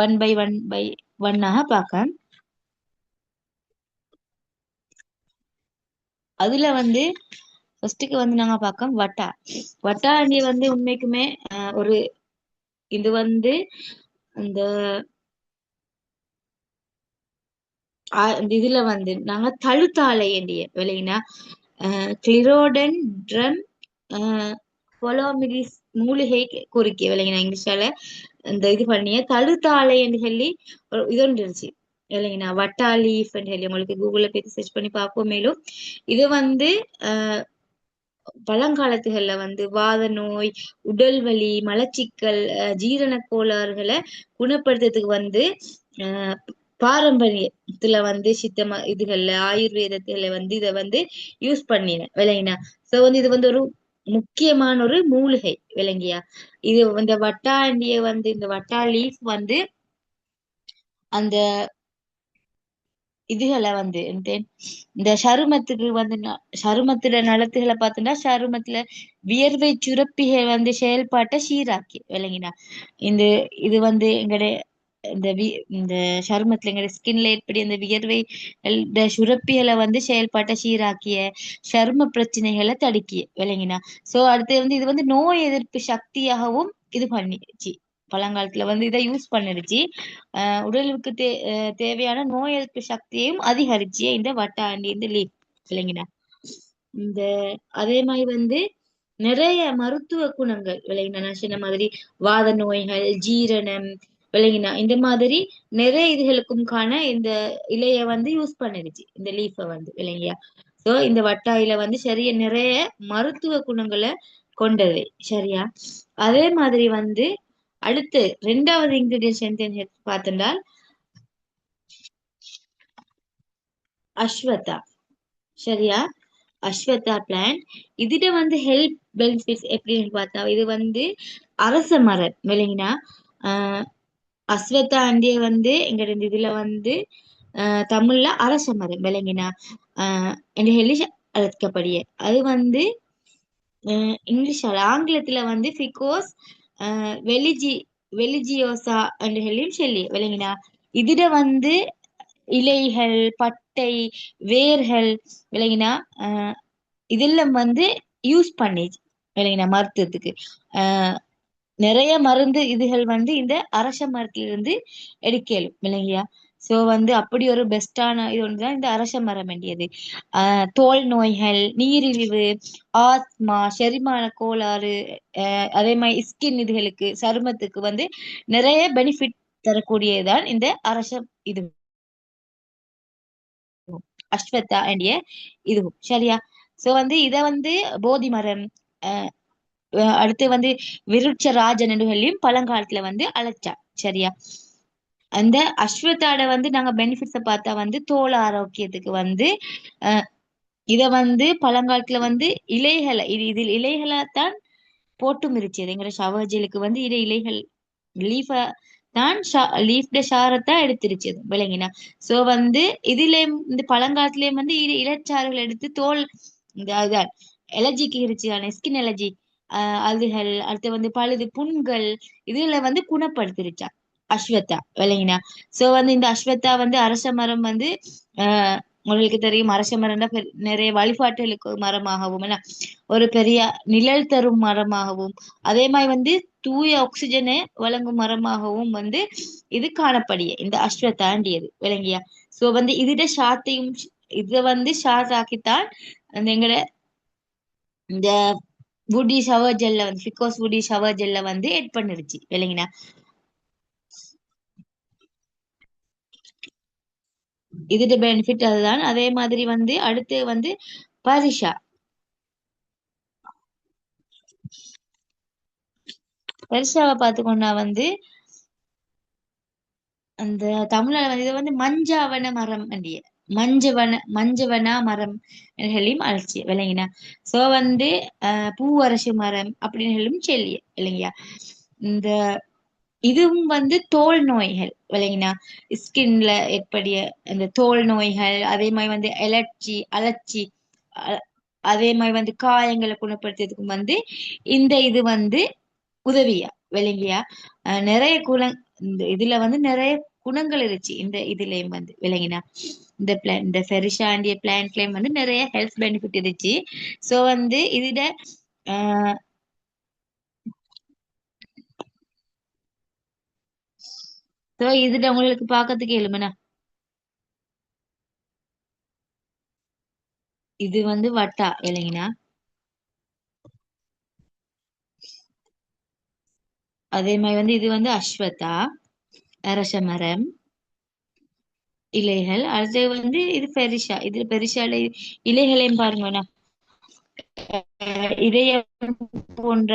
Speaker 2: ஒன் பை ஒன்னாக பார்க்க. அதுல வந்து ஃபர்ஸ்ட்டுக்கு வந்து நாங்க பார்க்க வட்டா. வட்டா அண்டி வந்து உண்மைக்குமே ஒரு இது வந்து இந்த இந்த இதுல வந்து நாங்க தழுத்தாழை எண்டிய விலையினா கிளிரோடன் ட்ரம் பொலோமிரிஸ் மூலிகை குறிக்க விளங்கினா இங்கிலீஷால இந்த இது பண்ணிய தழுத்தாழை என்று சொல்லி இது ஒன்று இருந்துச்சு இல்லைங்கண்ணா. வட்டா லீஃப் சொல்லி உங்களுக்கு கூகுள்ல போய் சர்ச் பண்ணி பார்ப்போம். மேலும் இது வந்து பழங்காலத்துகள்ல வந்து வாத நோய், உடல் வலி, மலச்சிக்கல், ஜீரண கோளாறுகளை குணப்படுத்துறதுக்கு வந்து அஹ் பாரம்பரியத்துல வந்து சித்த இதுகள்ல ஆயுர்வேதத்துல வந்து இத வந்து யூஸ் பண்ணினேன் விளங்கினா. சோ வந்து இது வந்து ஒரு முக்கியமான ஒரு மூலிகை விளங்கியா. இது இந்த வட்டாண்டிய வந்து இந்த வட்டா லீஃப் வந்து அந்த இதுகளை வந்து இந்த சருமத்துக்கு வந்து சருமத்துல நலத்துகளை பார்த்தோம்னா சருமத்துல வியர்வை சுரப்பிகள் வந்து செயல்பாட்டை சீராக்கி விளங்கினா. இந்த இது வந்து எங்களுடைய இந்த இந்த சருமத்துல எங்களுடைய ஸ்கின்ல ஏற்படி அந்த வியர்வை இந்த சுரப்பிகளை வந்து செயல்பாட்டை சீராக்கிய சரும பிரச்சனைகளை தடுக்கிய விளங்கினா. சோ அடுத்து வந்து இது வந்து நோய் எதிர்ப்பு சக்தியாகவும் இது பண்ணிச்சு. பழங்காலத்துல வந்து இதை யூஸ் பண்ணிருச்சு. உடலுக்கு தேவையான நோய் எதிர்ப்பு சக்தியையும் அதிகரிச்சு இந்த வட்டாண்டி இந்த லீஃப் விளங்கினா. இந்த அதே மாதிரி வந்து நிறைய மருத்துவ குணங்கள் விளங்கினா. நான் சொன்ன மாதிரி வாத நோய்கள், ஜீரணம் விளங்கினா இந்த மாதிரி நிறைய இதுகளுக்கும் காண இந்த இலைய வந்து யூஸ் பண்ணிருச்சு இந்த லீஃப வந்து விளங்கியா. சோ இந்த வட்டாயில வந்து சரிய நிறைய மருத்துவ குணங்களை கொண்டது. சரியா? அதே மாதிரி வந்து அடுத்து 2வது இன்கிரீடியன்ஸ் பார்த்தோம்னால் அஸ்வதா. சரியா? அஸ்வதா பிளான்ட். இதுட வந்து ஹெல்த் பெனிஃபிட்ஸ் எப்படின்னு பார்த்தா இது வந்து அரச மரம் விளங்கினா. அஸ்வதா அண்டிய வந்து எங்க இதுல வந்து தமிழ்ல அரச மரம் விளங்கினா என்று சொல்லி அழைக்கப்படிய அது வந்து இங்கிலீஷால ஆங்கிலத்துல வந்து ஃபிகோஸ் வெலிஜி வெலிஜியோசா என்று சொல்லி விளங்கினா. இதுட வந்து இலைகள், பட்டை, வேர்கள் விளங்கினா இதெல்லாம் வந்து யூஸ் பண்ணி விளங்கினா மருத்துவத்துக்கு. நிறைய மருந்து இதுகள் வந்து இந்த அரச மரத்திலிருந்து எடுக்கலும் விளங்கியா. சோ வந்து அப்படி ஒரு பெஸ்டான இது ஒன்றுதான் இந்த அரச மரம் வேண்டியது. தோல் நோய்கள், நீரிழிவு, ஆஸ்மா, செரிமான கோளாறு, அதே மாதிரி ஸ்கின் இதுகளுக்கு சருமத்துக்கு வந்து நிறைய பெனிஃபிட் தரக்கூடியதுதான் இந்த அரச இது அஸ்வத்தா அண்டிய இதுவும். சரியா? சோ வந்து இத வந்து போதி மரம் அடுத்து வந்து விருட்ச ராஜன் என்று சொல்லியும் பழங்காலத்துல வந்து அழைச்சா. சரியா? அந்த அஸ்வத்தாட வந்து நாங்க பெனிஃபிட்ஸ பார்த்தா வந்து தோல் ஆரோக்கியத்துக்கு வந்து இத வந்து பழங்காலத்துல வந்து இலைகளை இதில் இலைகளை தான் போட்டும் இருச்சது எங்க ஷவர்ஜலுக்கு வந்து இது இலைகள் லீஃப தான் லீஃப்ட ஷாரத்தான் எடுத்திருச்சது விளங்கினா. சோ வந்து இதுல இந்த பழங்காலத்திலயும் வந்து இலைச்சாறுகள் எடுத்து தோல் இந்த அதான் எலர்ஜிக்கு இருச்சுதானே ஸ்கின் எலர்ஜி அதுகள் அடுத்து வந்து பழுது புண்கள் இதுல வந்து குணப்படுத்திருச்சா அஸ்வத்தா விளங்கினா. சோ வந்து இந்த அஸ்வத்தா வந்து அரச மரம் வந்து உங்களுக்கு தெரியும் அரச மரம்னா நிறைய வழிபாட்டுகளுக்கு மரமாகவும் என்ன ஒரு பெரிய நிழல் தரும் மரமாகவும் அதே மாதிரி வந்து தூய ஆக்சிஜனை வழங்கும் மரமாகவும் வந்து இது காணப்படிய இந்த அஸ்வத்தாண்டியது விளங்கியா சோ வந்து இதுட ஷாத்தையும் இத வந்து ஷார்ட் ஆக்கித்தான் அந்த எங்கட இந்த வுடி ஷவர் ஜெல்ல வந்து பிகாஸ் வுடி ஷவர் ஜெல்ல வந்து எட் பண்ணிருச்சு விளங்கினா இதுட பெனிஃபிட் அதுதான் அதே மாதிரி வந்து அடுத்து வந்து பரிஷா பரிஷாவை பார்த்துக்கொண்டா வந்து அந்த தமிழ்ல வந்து இதை வந்து மஞ்சாவன மரம் அண்டிய மஞ்சவனா மரம் ஹெலியும் அழைச்சி விளங்கினா சோ வந்து பூவரசு மரம் அப்படின்னு ஹெல்லும் சொல்லிய இல்லைங்கயா இந்த இதுவும் வந்து தோல் நோய்கள் விளங்கினா ஸ்கின்ல ஏற்படிய இந்த தோல் நோய்கள் அதே மாதிரி வந்து அலர்ச்சி அ- அதே மாதிரி வந்து காயங்களை குணப்படுத்துறதுக்கும் வந்து இந்த இது வந்து உதவியா விளங்கியா நிறைய இந்த இதுல வந்து நிறைய குணங்கள் இருந்துச்சு இந்த இதுலயும் வந்து விளங்கினா இந்த பிளான் இந்த ஃபெரிஷாண்டிய பிளான்ட்லயும் வந்து நிறைய ஹெல்த் பெனிஃபிட் இருந்துச்சு சோ வந்து இதுட ஆஹ் so இதுட உங்களுக்கு பாக்கிறதுக்கு எலும்புனா இது வந்து வட்டா விளங்கினா அதே மாதிரி வந்து இது வந்து அஸ்வதா அரச மரம் இலைகள் அது வந்து இது பெரிஷா இது பெரிஷால இலைகளையும் பாருங்கண்ணா இதயம் போன்ற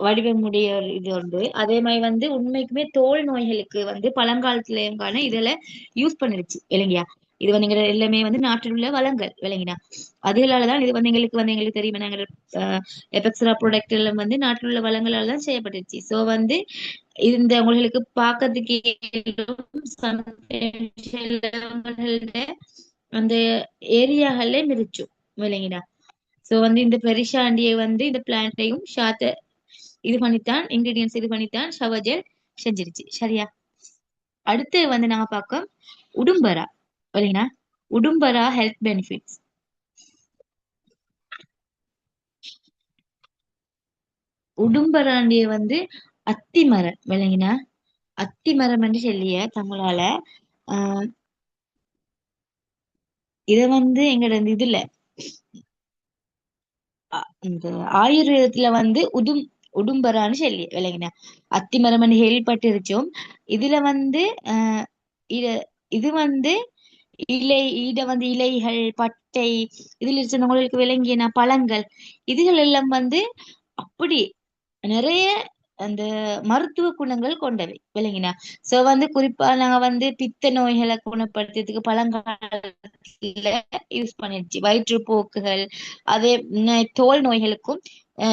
Speaker 2: வடிவமுடைய ஒரு இது உண்டு அதே மாதிரி வந்து உண்மைக்குமே தோல் நோய்களுக்கு வந்து பழங்காலத்துலயும் காண இதுல யூஸ் பண்ணிருச்சு இல்லைங்கயா இது வந்து எங்க எல்லாமே வந்து நாட்டில் உள்ள வளங்கள் விளங்கினா அதனாலதான் இது வந்து எங்களுக்கு தெரியும் நாங்க எபெக்ஸ்ரா ப்ராடக்ட் எல்லாம் வந்து நாட்டில் உள்ள வளங்களால தான் செய்யப்பட்டுருச்சு சோ வந்து இந்த உங்களுக்கு பார்க்கறதுக்கு அந்த ஏரியாகள்ல மிதிச்சோம் விளங்கினா சோ வந்து இந்த பெரிஷாண்டியை வந்து இந்த பிளான்ட்டையும் ஷாத்த இது பண்ணித்தான் இன்கிரீடியன்ஸ் இது பண்ணித்தான் ஷவர்ஜெல் செஞ்சிருச்சு சரியா அடுத்து வந்து நாங்க பார்க்க உடும்பரா இல்லைங்களா உடும்பரா ஹெல்த் பெனிஃபிட்ஸ் உடும்பராண்டிய வந்து அத்திமரம் விளங்கினா அத்திமரம் என்று சொல்லிய தமிழால ஆஹ் இத வந்து எங்கட இதுல இந்த ஆயுர்வேதத்துல வந்து உடும்பரான்னு சொல்லி விளங்கின அத்திமரம் கேள்விப்பட்டிருச்சோம் இதுல வந்து இது இது வந்து இத வந்து இலைகள் பட்டை இதுல இருக்கிறவங்களுக்கு விளங்கின பழங்கள் இதுகள் எல்லாம் வந்து அப்படி நிறைய அந்த மருத்துவ குணங்கள் கொண்டவை விளங்கினா சோ வந்து குறிப்பா நாங்க வந்து பித்த நோய்களை குணப்படுத்துறதுக்கு பழங்காலத்துல யூஸ் பண்ணிருச்சு வயிற்றுப்போக்குகள் அதே தோல் நோய்களுக்கும்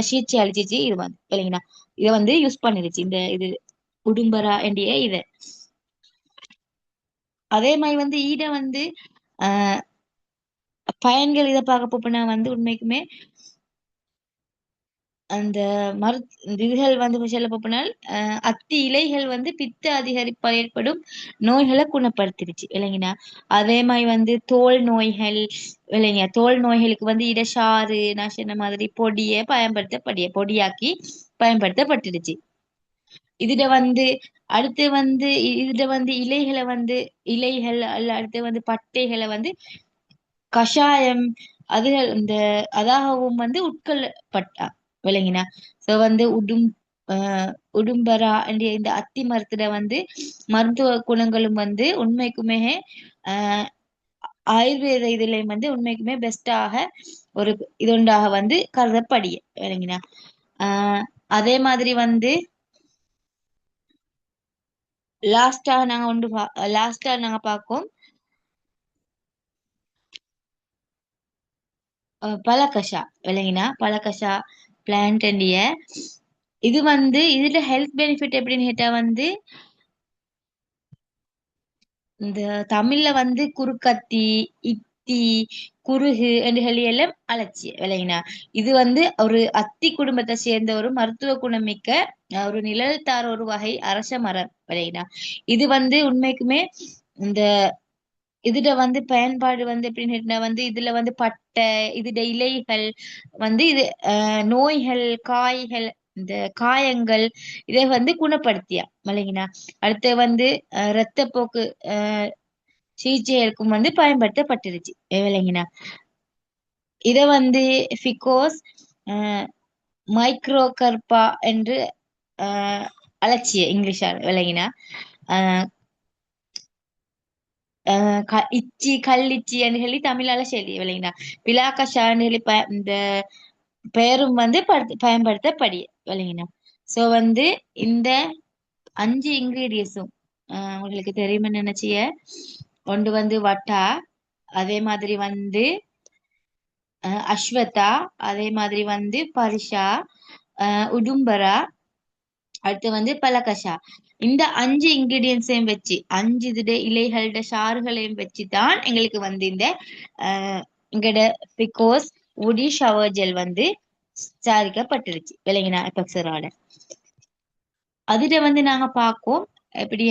Speaker 2: சிகிச்சை அளிச்சிச்சு இது வந்து விளங்கினா இதை வந்து யூஸ் பண்ணிருச்சு இந்த இது உடும்பரா என்ற இது அதே மாதிரி வந்து ஈட வந்து ஆஹ் பயன்கள் இதை பார்க்க போனா வந்து உண்மைக்குமே அந்த இந்த இதுகள் வந்து சொல்ல போனால் அத்தி இலைகள் வந்து பித்த அதிகரிப்பால் ஏற்படும் நோய்களை குணப்படுத்திருச்சு விளங்கினா அதே மாதிரி வந்து தோல் நோய்கள் விளங்கியா தோல் நோய்களுக்கு வந்து இடசாறு நான் சொன்ன மாதிரி பொடியாக்கி பயன்படுத்தப்பட்டுடுச்சு இதுல வந்து அடுத்து வந்து இதுல வந்து இலைகளை வந்து இலைகள் அல்ல அடுத்து வந்து பட்டைகளை வந்து கஷாயம் அதுகள் இந்த அதாகவும் வந்து உட்கொள்ளப்பட்டா விளங்கினா சோ வந்து உடும்பரா என்ற இந்த அத்தி மரத்துல வந்து மருத்துவ குணங்களும் வந்து உண்மைக்குமே ஆஹ் ஆயுர்வேத இதுலயும் வந்து உண்மைக்குமே பெஸ்டாக ஒரு இதுண்டாக வந்து கருதப்படிய விளங்கினா ஆஹ் அதே மாதிரி வந்து லாஸ்டா நாங்க பார்ப்போம் பலகஷா விளங்கினா பலகஷா பிளான்ட் இது வந்து இதுல ஹெல்த் பெனிஃபிட் எப்படின்னு கேட்டா வந்து இந்த தமிழ்ல வந்து குறுக்கத்தி இத்தி குருகு என்று சொல்லி எல்லாம் அழைச்சி விளங்கினா இது வந்து ஒரு அத்தி குடும்பத்தை சேர்ந்த ஒரு மருத்துவ குணமிக்க ஒரு நிழல் தார ஒரு வகை அரச மரம் விளங்கினா இது வந்து உண்மைக்குமே இந்த இதுல வந்து பயன்பாடு வந்து எப்படின்னு கேட்டா வந்து இதுல வந்து பட்டை இதுல இலைகள் வந்து இது நோய்கள் காய்கள் இந்த காயங்கள் இதை வந்து குணப்படுத்தியா விளங்கினா. அடுத்து வந்து இரத்தப்போக்கு அஹ் சிகிச்சைகளுக்கும் வந்து பயன்படுத்தப்பட்டிருச்சு விளங்கினா. இத வந்து ஃபிகோஸ் மைக்ரோகர்பா என்று அஹ் அலட்சிய இங்கிலீஷால் விளங்கினா. அஹ் இச்சி கல்லிச்சி என்று சொல்லி தமிழால சொல்லி விளங்கினா. பிலாக்கஷான்னு சொல்லி இந்த பெயரும் வந்து பயன்படுத்தப்படி விளங்கினா. சோ வந்து இந்த 5 இன்கிரீடியன்ஸும் உங்களுக்கு தெரியுமா நினைச்சிய ஒன்று வந்து வட்டா, அதே மாதிரி வந்து அஸ்வதா, அதே மாதிரி வந்து பரிஷா, உடும்பரா, அடுத்து வந்து பலகஷா. இந்த 5 இன்கிரீடியன்ஸையும் வச்சு 5 இலைகளோட சாறுகளையும் வச்சு தான் எங்களுக்கு வந்து இந்த எங்கட பிகாஸ் உடி ஷவர் ஜெல் வந்து தயாரிக்கப்பட்டிருச்சு விளங்கினா எபக்சரோட. அதுல வந்து நாங்க பார்ப்போம் எப்படி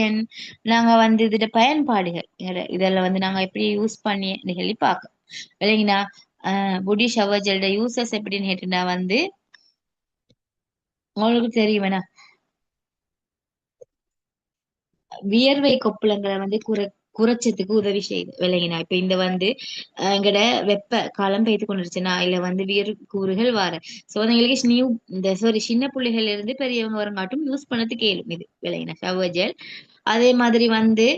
Speaker 2: நாங்க வந்து இதுட பயன்பாடுகள் இதெல்லாம் வந்து நாங்க எப்படி யூஸ் பண்ணி சொல்லி பார்க்க விளங்கினா. புடி ஷவர் ஜெல்ட யூசஸ் எப்படின்னு கேட்டுனா வந்து உங்களுக்கு தெரியும் வேணா வியர்வை கொப்பளங்களை வந்து குறைச்சதுக்கு உதவி செய்யுது விளங்கினா. இப்ப இந்த வந்து எங்கட வெப்ப காலம் பெய்து கொண்டுருச்சுன்னா இல்ல வந்து கூறுகள் வார சோ எங்களுக்கு நியூ இந்த சாரி சின்ன புள்ளிகள் இருந்து பெரியவங்க வரங்காட்டும் யூஸ் பண்ணதுக்கு கேளும் இது விளங்கினா ஷவர் ஜெல். அதே மாதிரி வந்து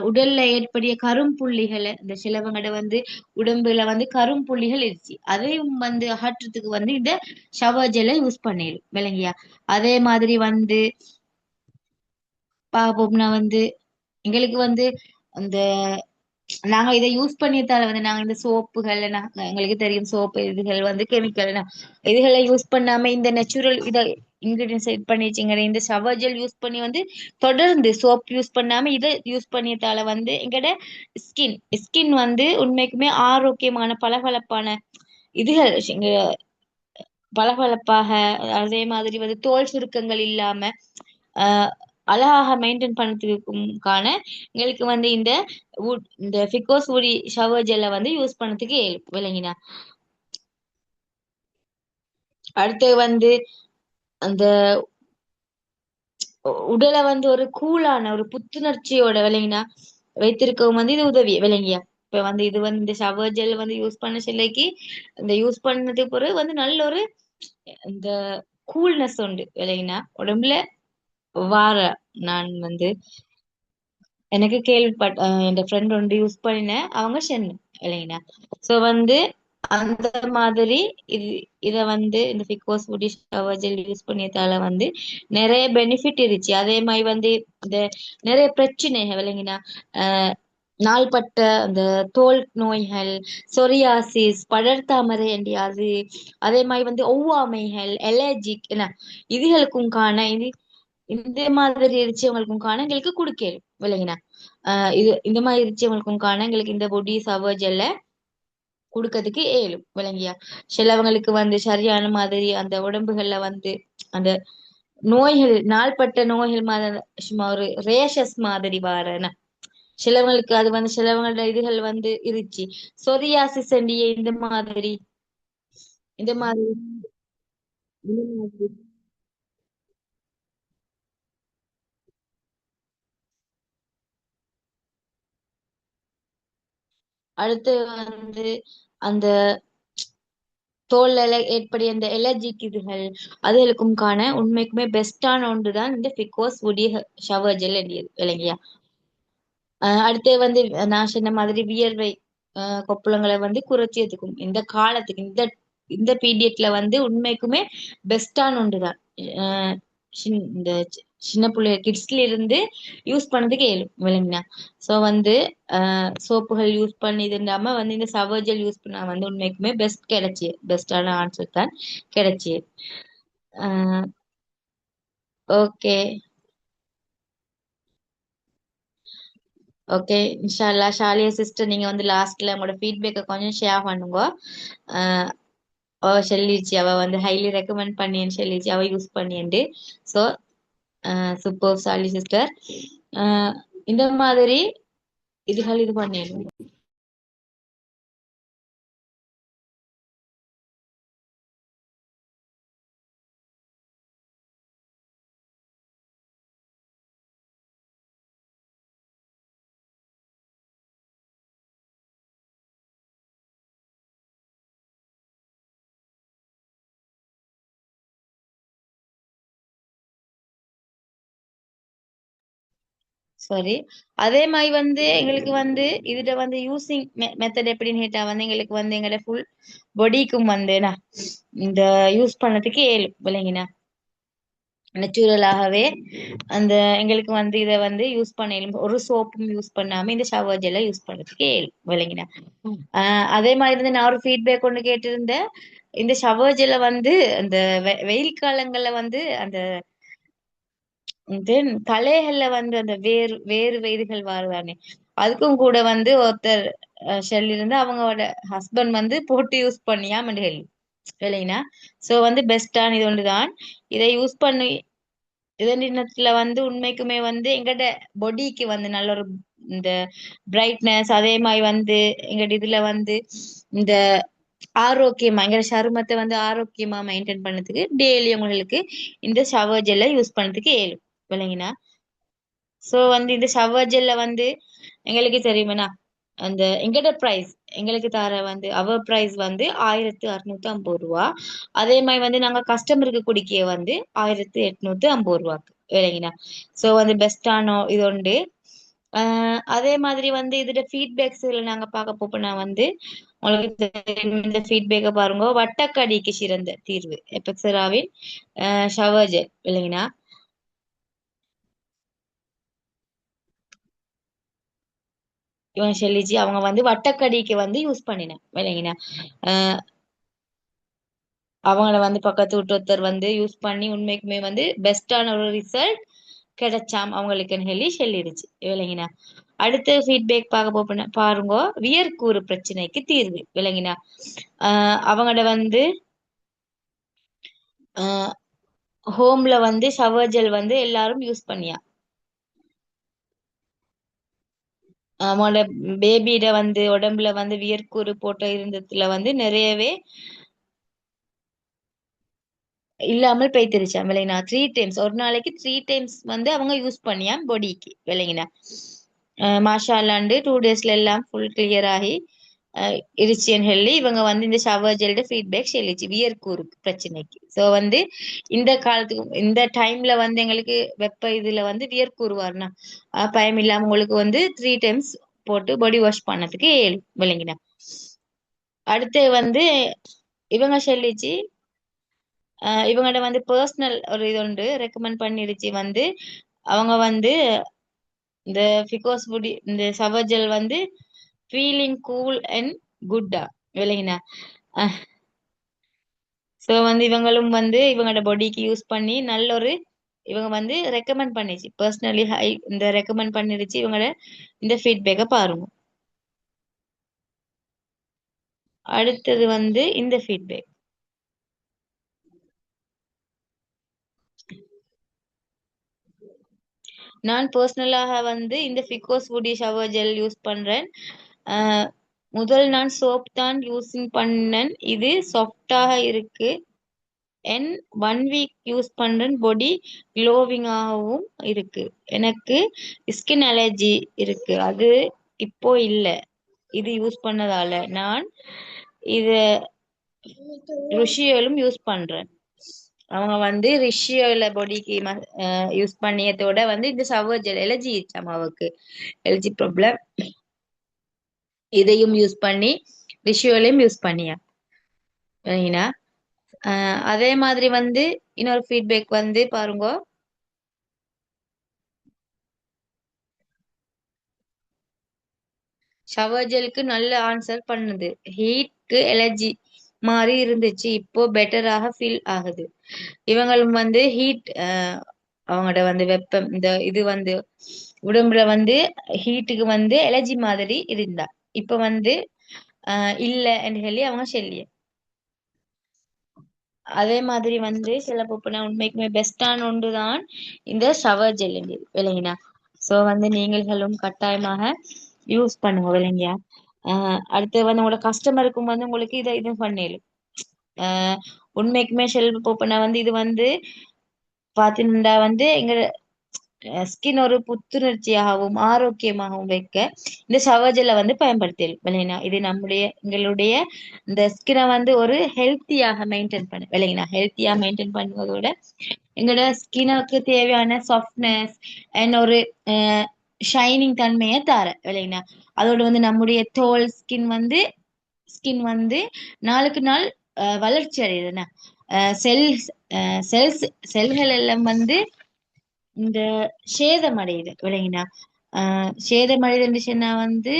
Speaker 2: உடல்ல ஏற்படிய கரும்புள்ளிகளை இந்த சிலவங்கட வந்து உடம்புல வந்து கரும்புள்ளிகள் இருந்துச்சு அதையும் வந்து அகற்றத்துக்கு வந்து இந்த ஷவர் ஜெல்லை யூஸ் பண்ணிடும் விளங்கியா. அதே மாதிரி வந்து பாப்போம்னா வந்து எங்களுக்கு வந்து அந்த நாங்க இதை யூஸ் பண்ணியதால வந்து நாங்க இந்த சோப்புகள் எங்களுக்கு தெரியும் சோப்பு இதுகள் வந்து கெமிக்கல் இதுகளை யூஸ் பண்ணாம இந்த நேச்சுரல் இதை இன்கிரீடியன்ஸ் இது பண்ணி வச்சுங்க இந்த ஷவர் ஜெல் யூஸ் பண்ணி வந்து தொடர்ந்து சோப் யூஸ் பண்ணாம இதை யூஸ் பண்ணியதால வந்து எங்கட ஸ்கின் வந்து உண்மைக்குமே ஆரோக்கியமான பளபளப்பான இதுகள் பளபளப்பாக அதே மாதிரி வந்து தோல் சுருக்கங்கள் இல்லாம ஆஹ் அழகாக மெயின்டைன் பண்ணதுக்கான எங்களுக்கு வந்து இந்த ஃபிகோஸ் உடி ஷவர் ஜெல்லை வந்து யூஸ் பண்ணதுக்கு விளங்கினா. அடுத்து வந்து அந்த உடலை வந்து ஒரு கூலான ஒரு புத்துணர்ச்சியோட விளங்கினா வைத்திருக்கவும் வந்து இது உதவி விளங்கியா. இப்ப வந்து இது வந்து இந்த ஷவர் ஜெல் வந்து யூஸ் பண்ண சொல்லிக்கு இந்த யூஸ் பண்ணதுக்கு பிறகு வந்து நல்ல ஒரு இந்த கூல்னஸ் உண்டு விளங்கினா உடம்புல வார. நான் வந்து எனக்கு கேள்விப்பட்ட என் ஃப்ரெண்ட் ஒன்று யூஸ் பண்ணினேன் அவங்க சொன்ன இல்லைங்களா. சோ வந்து அந்த மாதிரி இது இத வந்து இந்த ஃபிகோஸ் புடி ஷவர் ஜெல் யூஸ் பண்ணியதால வந்து நிறைய பெனிஃபிட் இருந்துச்சு. அதே மாதிரி வந்து இந்த நிறைய பிரச்சனைகள் விளங்கினா நாள்பட்ட அந்த தோல் நோய்கள் சொரியாசிஸ் படர்தாமரை அது அதே மாதிரி வந்து ஒவ்வாமைகள் அலர்ஜிக் என்ன இதுகளுக்கும் காண இது இந்த மாதிரி எரிச்சவங்களுக்கும் காண எங்களுக்கு கொடுக்கல விளங்கினா. இது இந்த மாதிரி எரிச்சவங்களுக்கும் காண எங்களுக்கு இந்த பொடி சவர் ஜெல்ல கொடுக்கறதுக்கு ஏழும் விளங்கியா. சிலவங்களுக்கு வந்து சரியான மாதிரி அந்த உடம்புகள்ல வந்து அந்த நோய்கள் நாள்பட்ட நோய்கள் மாதிரி சும்மா ஒரு ரேஷஸ் மாதிரி வாரன சிலவங்களுக்கு அது வந்து சிலவங்களோட இதுகள் வந்து இருச்சு சொரியாசிஸ் இந்த மாதிரி இந்த மாதிரி அடுத்து வந்து அந்த தோல்ல ஏற்படிய அந்த எலர்ஜிக் இதுகள் அதுகளுக்கும் காண உண்மைக்குமே பெஸ்டான ஒன்றுதான் இந்த ஃபிகோஸ் உடி ஷவர் ஜெல் விளங்கியா. அடுத்து வந்து நான் சொன்ன மாதிரி வியர்வை கொப்பளங்களை வந்து குறைச்சியதுக்கும் இந்த காலத்துக்கு இந்த பீரியட்ல வந்து உண்மைக்குமே பெஸ்டான ஒன்றுதான். இந்த சின்ன பிள்ளை கிட்ஸ்ல இருந்து யூஸ் பண்ணதுக்கு விளங்கினா. சோ வந்து சோப்புகள் யூஸ் பண்ணி இது இல்லாம வந்து இந்த சவர்ஜல் யூஸ் பண்ணா வந்து உண்மைக்குமே பெஸ்டான ஆன்சர் தான் கிடைச்சி. ஓகே ஓகே இன்ஷால்லா ஷாலியா சிஸ்டர் நீங்க வந்து லாஸ்ட்ல உங்களோட ஃபீட்பேக்கை கொஞ்சம் ஷேர் பண்ணுங்க. ஆஹ் அவ சொல்லிச்சு அவ வந்து ஹைலி ரெக்கமெண்ட் பண்ணின்னு சொல்லிச்சு அவ யூஸ் பண்ணிண்டு. So super Shali sister. இந்த மாதிரி இதுகள் இது பண்ணிடும். சாரி. அதே மாதிரி வந்து எங்களுக்கு வந்து இதுல வந்து யூசிங் மெத்தட் எப்படின்னு கேட்டா வந்து எங்களுக்கு வந்து எங்களோட ஃபுல் பாடிக்கும் வந்து இந்த யூஸ் பண்ணதுக்கு விளங்கினா நேச்சுரலாகவே அந்த எங்களுக்கு வந்து இதை வந்து யூஸ் பண்ண ஒரு சோப்பும் யூஸ் பண்ணாம இந்த ஷவர் ஜெல்லை யூஸ் பண்ணதுக்கு விளங்கினா அதே மாதிரி இருந்து நான் ஒரு ஃபீட்பேக் ஒன்று கேட்டிருந்தேன். இந்த ஷவர் ஜெல்லை வந்து அந்த வெயில் காலங்கள்ல வந்து அந்த தென் தலைகள்ல வந்து அந்த வேறு வேறு வயதுகள் வருதானே அதுக்கும் கூட வந்து ஒருத்தர் இருந்து அவங்களோட ஹஸ்பண்ட் வந்து போட்டு யூஸ் பண்ணியா கேள்வி இல்லைங்களா. சோ வந்து பெஸ்டான இது ஒன்றுதான். இதை யூஸ் பண்ணி இதனத்துல வந்து உண்மைக்குமே வந்து எங்கட பொடிக்கு வந்து நல்ல ஒரு இந்த பிரைட்னஸ் அதே மாதிரி வந்து எங்கட இதுல வந்து இந்த ஆரோக்கியமா எங்க சருமத்தை வந்து ஆரோக்கியமா மெயின்டைன் பண்ணதுக்கு டெய்லி உங்களுக்கு இந்த ஷவர் ஜெல்லை யூஸ் பண்ணதுக்கு விளங்கினா. சோ வந்து இந்த ஷவர் ஜெல்ல வந்து எங்களுக்கு தெரியுமேனா அந்த எங்கட பிரைஸ் எங்களுக்கு தர வந்து அவர் பிரைஸ் வந்து 1650 ரூபா. அதே மாதிரி வந்து நாங்க கஸ்டமருக்கு குடிக்க வந்து 1850 ரூபாக்கு விளங்கினா. சோ வந்து பெஸ்டானோ இது உண்டு. அதே மாதிரி வந்து இதோட ஃபீட்பேக்ஸ்ல நாங்க பார்க்க போனா வந்து உங்களுக்கு இந்த ஃபீட்பேக்கை பாருங்க. வட்டக்கடிக்கு சிறந்த தீர்வு எபெக்சராவின் ஷவர் ஜெல் இல்லைங்கண்ணா. இவன் ஷெல்லிஜி அவங்க வந்து வட்டக்கடிக்கு வந்து யூஸ் பண்ணினேன் இல்லைங்கண்ணா. அவங்கள வந்து பக்கத்து வீட்டு ஒருத்தர் வந்து யூஸ் பண்ணி உண்மைக்குமே வந்து பெஸ்டான ஒரு ரிசல்ட் கிடைச்சாம் அவங்களுக்குன்னு சொல்லி சொல்லிடுச்சு விளங்கினா. அடுத்த ஃபீட்பேக் பார்க்க பாருங்க. வியர்க்கூறு பிரச்சனைக்கு தீர்வு விளங்கினா. அவங்களோட வந்து ஹோம்ல வந்து ஷவர் ஜெல் வந்து எல்லாரும் யூஸ் பண்ணியா அவங்களோட பேபியிட வந்து உடம்புல வந்து வியர்க்கூறு போட்ட இருந்ததுல வந்து நிறையவே இல்லாமல் போய்த்திருச்சா விளையினா. 3 டைம்ஸ் ஒரு நாளைக்கு 3 டைம்ஸ் வந்து அவங்க யூஸ் பண்ணியா பொடிக்கு விளங்கினா. மாஷாலாண்டு 2 டேஸ்ல எல்லாம் ஃபுல் கிளியர் ஆகி இருச்சின்னு சொல்லி இவங்க வந்து இந்த ஷவர் ஜெல்ட ஃபீட்பேக் சொல்லிச்சு வியர்க்கூறு பிரச்சனைக்கு. ஸோ வந்து இந்த காலத்துக்கு இந்த டைம்ல வந்து எங்களுக்கு வெப்ப இதுல வந்து வியர்க்கூறு வரணும் பயம் இல்லாம உங்களுக்கு வந்து 3 டைம்ஸ் போட்டு பாடி வாஷ் பண்ணதுக்கு விளங்கினா. அடுத்து வந்து இவங்க சொல்லிச்சு இவங்கள்ட வந்து பர்சனல் ஒரு இது உண்டு ரெக்கமெண்ட் பண்ணிடுச்சு வந்து அவங்க வந்து இந்த ஃபிகோஸ் புடி இந்த ஷவர் ஜெல் வந்து ஃபீலிங் கூல் அண்ட் குட்டா விளங்கினா. ஸோ வந்து இவங்களும் வந்து இவங்களோட பாடிக்கு யூஸ் பண்ணி நல்ல ஒரு இவங்க வந்து ரெக்கமெண்ட் பண்ணிச்சு பர்சனலி இந்த ரெக்கமெண்ட் பண்ணிடுச்சு இவங்களோட இந்த ஃபீட்பேக்கை பாருங்க. அடுத்தது வந்து இந்த ஃபீட்பேக். நான் பர்சனலாக வந்து இந்த ஃபிகோஸ் வுடி ஷவர் ஜெல் யூஸ் பண்றேன். முதல் நான் சோப் தான் யூஸிங் பண்ணேன். இது சாஃப்டாக இருக்கு. 1 வீக் யூஸ் பண்றேன். பாடி க்ளோவிங்காகவும் இருக்கு. எனக்கு ஸ்கின் அலர்ஜி இருக்கு. அது இப்போ இல்ல. இது யூஸ் பண்ணதால நான் இத ருஷியலும் யூஸ் பண்றேன். அவங்க வந்து ரிஷியோல பாடிக்கு யூஸ் பண்ணியதோட வந்து இந்த ஷவர் ஜெல் எலர்ஜி அவருக்கு எலர்ஜி ப்ராப்ளம் இதையும் யூஸ் பண்ணி ரிஷியோலையும் யூஸ் பண்ணியா. அதே மாதிரி வந்து இன்னொரு ஃபீட்பேக் வந்து பாருங்க. ஷவர் ஜெலுக்கு நல்ல ஆன்சர் பண்ணுது. ஹீட்க்கு எலர்ஜி மாதிரி இருந்துச்சு. இப்போ பெட்டராக ஃபீல் ஆகுது. இவங்களும் வந்து ஹீட் அவங்களோட வந்து வெப்பம் இந்த இது வந்து உடம்புல வந்து ஹீட்டுக்கு வந்து எலர்ஜி மாதிரி இருந்தா இப்ப வந்து இல்ல என்று சொல்லி அவங்க சொல்லிய. அதே மாதிரி வந்து சில பொப்புனா உண்மைக்குமே பெஸ்டான ஒன்றுதான் இந்த ஷவர் ஜெல் விளங்கினா. சோ வந்து நீங்களும் கட்டாயமாக யூஸ் பண்ணுங்க இல்லைங்கயா. அடுத்து வந்து உங்களோட கஸ்டமருக்கும் வந்து உங்களுக்கு இதை இது பண்ணிடும். உண்மைக்குமே ஷெல்ஃப் ஓப்பனா வந்து இது வந்து பாத்தீங்கன்னா வந்து எங்க ஸ்கின் ஒரு புத்துணர்ச்சியாகவும் ஆரோக்கியமாகவும் வைக்க இந்த ஷவர் ஜெல்லை வந்து பயன்படுத்தலாம். இது நம்முடைய எங்களுடைய இந்த ஸ்கினை வந்து ஒரு ஹெல்த்தியாக மெயின்டைன் பண்ண விளையினா ஹெல்த்தியா மெயின்டைன் பண்ணுவதோட எங்களோட ஸ்கினுக்கு தேவையான சாஃப்ட்னஸ் அண்ட் ஒரு ஷைனிங் தன்மையை தர விளையினா. அதோட வந்து நம்முடைய தோல் ஸ்கின் வந்து நாளுக்கு நாள் வளர்ச்சி அடையுதுன்னா செல்ஸ் செல்ஸ் செல்கள் எல்லாம் வந்து இந்த சேதமடையுது விளங்கினா. சேதமடையுதுன்னு சொன்னா வந்து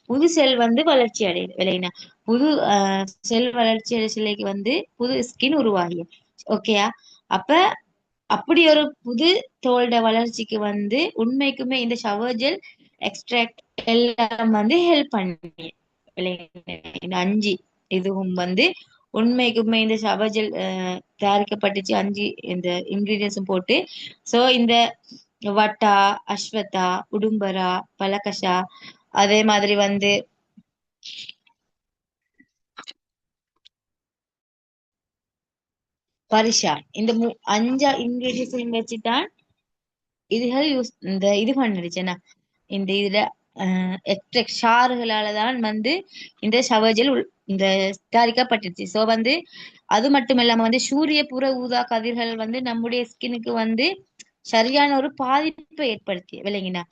Speaker 2: புது செல் வந்து வளர்ச்சி அடையுது விளங்கினா. புது செல் வளர்ச்சி அடை சிலைக்கு வந்து புது ஸ்கின் உருவாகிய ஓகேயா. அப்ப அப்படி ஒரு புது தோல்ட வளர்ச்சிக்கு வந்து உண்மைக்குமே இந்த ஷவர் ஜெல் எக்ஸ்ட்ராக்ட் எல்லாம் வந்து ஹெல்ப் பண்ணி விளங்கினா. இந்த 5 இதுவும் வந்து உண்மைக்குமே இந்த ஷவர் ஜெல் தயாரிக்கப்பட்டுச்சு 5 இந்த இன்கிரீடியன்ஸும் போட்டு. சோ இந்த வட்டா, அஸ்வத்தா, உடும்பரா, பலகஷா, அதே மாதிரி வந்து பரிஷா, இந்த 5 இன்கிரீடியன்ஸையும் வச்சுதான் இதுகள் இந்த இது பண்ணிடுச்சுன்னா இந்த இதுல எக்ஸ்ட்ரா ஷாறுகளால வந்து இந்த ஷவர்ஜெல் இந்த தயாரிக்கப்பட்டுச்சு. சோ வந்து அது மட்டும் இல்லாம வந்து சூரிய புற ஊதா கதிர்கள் வந்து நம்முடைய ஸ்கின்னுக்கு வந்து சரியான ஒரு பாதிப்பை ஏற்படுத்தி விளங்கினா.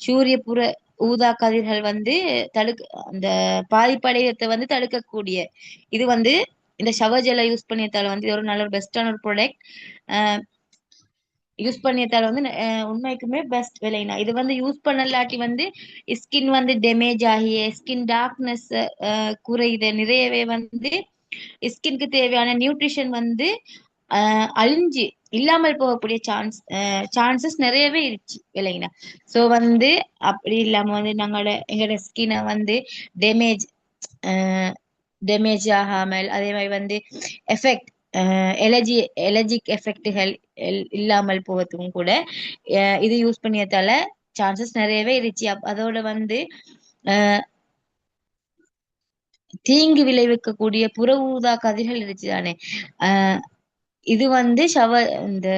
Speaker 2: சூரிய புற ஊதா கதிர்கள் வந்து அந்த பாதிப்படையத்தை வந்து தடுக்கக்கூடிய இது வந்து இந்த ஷவர் ஜெல்லை யூஸ் பண்ணியதால வந்து இது ஒரு நல்ல ஒரு பெஸ்டான ஒரு ப்ராடக்ட். யூஸ் பண்ணியதால வந்து உண்மைக்குமே பெஸ்ட் விலைனா. இது வந்து யூஸ் பண்ணலாட்டி வந்து ஸ்கின் வந்து டேமேஜ் ஆகிய ஸ்கின் டார்க்னஸ் குறையுது. நிறையவே வந்து ஸ்கின்க்கு தேவையான நியூட்ரிஷன் வந்து அழிஞ்சு இல்லாமல் போகக்கூடிய சான்சஸ் நிறையவே இருந்துச்சு விலைனா. சோ வந்து அப்படி இல்லாம வந்து எங்களோட ஸ்கினை வந்து டேமேஜ் டேமேஜ் ஆகாமல் அதே மாதிரி வந்து எஃபெக்ட் எலர்ஜி எலர்ஜிக் எஃபெக்டுகள் இல்லாமல் போவதுக்கும் கூட இது யூஸ் பண்ணியதால சான்சஸ் நிறையவே இருந்துச்சு. அதோட வந்து தீங்கு விளைவிக்கக்கூடிய புற ஊதா கதிர்கள் இருந்துச்சு தானே. இது வந்து இந்த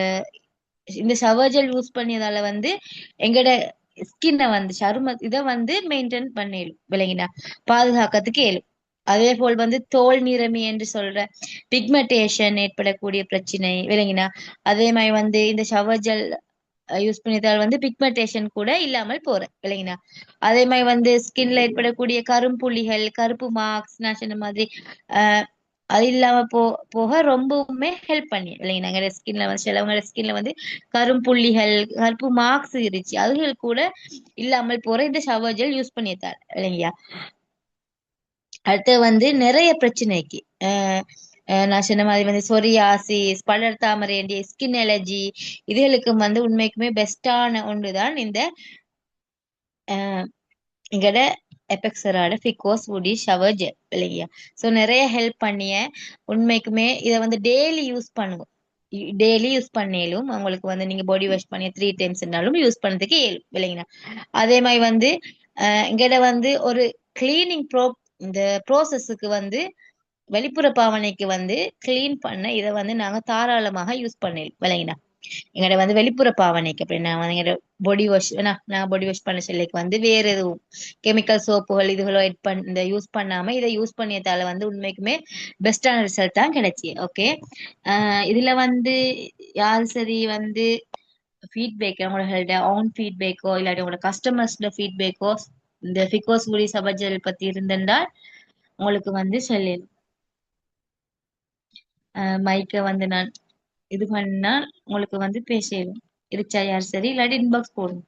Speaker 2: இந்த ஷவர் ஜெல் யூஸ் பண்ணியதால வந்து எங்கட ஸ்கின்னை வந்து இதை வந்து மெயின்டைன் பண்ணிடும் விளங்கினா, பாதுகாக்கிறதுக்கு இயலும். அதே போல் வந்து தோல் நிறமி என்று சொல்ற பிக்மெண்டேஷன் ஏற்படக்கூடிய பிரச்சனை விளங்கினா. அதே மாதிரி வந்து இந்த ஷவர் ஜெல் யூஸ் பண்ணியதால் வந்து பிக்மெண்டேஷன் கூட இல்லாமல் போற விளங்கினா. அதே மாதிரி வந்து ஸ்கின்ல ஏற்படக்கூடிய கரும்புள்ளிகள் கருப்பு மார்க்ஸ் நான் சொன்ன மாதிரி அது இல்லாம போக ரொம்பவுமே ஹெல்ப் பண்ணி இல்லைங்க. எங்களோட ஸ்கின்ல வந்து சிலவங்களோட ஸ்கின்ல வந்து கரும்புள்ளிகள் கருப்பு மார்க்ஸ் இருந்துச்சு அதுகள் கூட இல்லாமல் போற இந்த ஷவர் ஜெல் யூஸ் பண்ணியதால் இல்லைங்கயா. அடுத்து வந்து நிறைய பிரச்சனைக்கு நான் சொன்ன மாதிரி வந்து சொரியாசிஸ், படர் தாமரை, ஸ்கின் அலர்ஜி இதுகளுக்கு வந்து உண்மைக்குமே பெஸ்டான ஒன்றுதான் இந்த எங்கட எபெக்ஸரோட ஃபிகோஸ் வுடி ஷவர் ஜெல் இல்லையா. ஸோ நிறைய ஹெல்ப் பண்ணிய உண்மைக்குமே இதை வந்து டெய்லி யூஸ் பண்ணுவோம். டெய்லி யூஸ் பண்ணேலும் உங்களுக்கு வந்து நீங்க பாடி வாஷ் பண்ணி 3 டைம்ஸ்னாலும் யூஸ் பண்ணதுக்கு இயலும் இல்லைங்களா. அதே மாதிரி வந்து எங்கட வந்து ஒரு கிளீனிங் இந்த ப்ரோசஸுக்கு வந்து வெளிப்புற பாவனைக்கு வந்து கிளீன் பண்ண இதை வந்து நாங்க தாராளமாக யூஸ் பண்ணலாம் விளங்கினா. எங்கட வந்து வெளிப்புற பாவனைக்கு அப்படின்னா எங்கட பாடி வாஷ் நான் பாடி வாஷ் பண்ண சொல்லிக்கு வந்து வேற எதுவும் கெமிக்கல் சோப்புகள் இதுகளோ இந்த யூஸ் பண்ணாம இதை யூஸ் பண்ணியதால வந்து உண்மைக்குமே பெஸ்டான ரிசல்ட் தான் கிடைச்சி. ஓகே. இதுல வந்து யாரு சரி வந்து ஃபீட்பேக் உங்களோட ஓன் ஃபீட்பேக்கோ இல்லாட்டி உங்களோட கஸ்டமர்ஸ்ட ஃபீட்பேக்கோ இந்த ஃபிகோஸ் முடி சபஜல் பத்தி இருந்திருந்தால் உங்களுக்கு வந்து சொல்லணும். மைக்க வந்து நான் இது பண்ணா உங்களுக்கு வந்து பேசலும் இருச்சா யார் சரி இல்லாட்டி இன்பாக்ஸ் போடும்.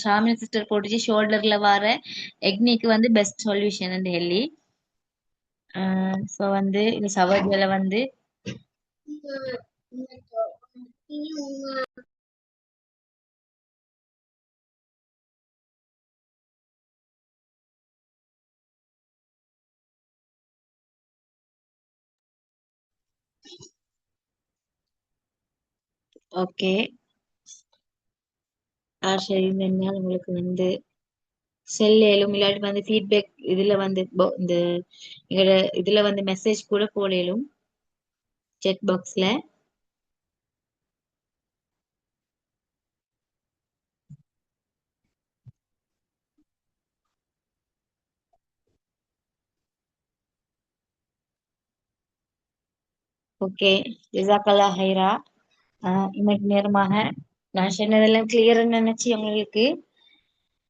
Speaker 2: ஷாமினா சிஸ்டர் போட்டுச்சு ஷோல்டர்ல வர எக்னிக்கு வந்து பெஸ்ட் சொல்யூஷன் டெல்லி. ஸோ வந்து இந்த ஷவர் வந்து ஓகே. சரி இருந்தால் உங்களுக்கு வந்து செல்லும் இல்லாட்டி வந்து ஃபீட்பேக் இதுல வந்து இந்த எங்களோட இதுல வந்து மெசேஜ் கூட போடலும் செட் பாக்ஸ்ல. ஓகே. ஜிசாக்கல்லா ஹைரா. இன்னைக்கு நேரமாக நான் சொன்னதெல்லாம் கிளியர்னு நினைச்சு உங்களுக்கு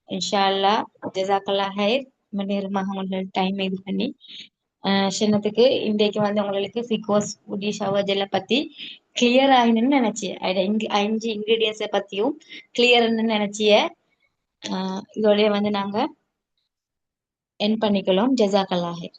Speaker 2: இன்ஷா அல்லாஹ் ஜஸாக்கல்லா ஹைர். ரொம்ப நேரமாக உங்களோட டைம் இது பண்ணி சொன்னதுக்கு இன்றைக்கு வந்து உங்களுக்கு சிக்கோஸ் புடி ஷவர்ஜெல்லாம் பத்தி கிளியர் ஆகணும்னு நினைச்சேன். அஞ்சு இன்கிரீடியன்ஸை பத்தியும் கிளியர்னு நினைச்சிய. இதோடய வந்து நாங்க என் பண்ணிக்கலாம். ஜஸாக்கல்லா ஹைர்.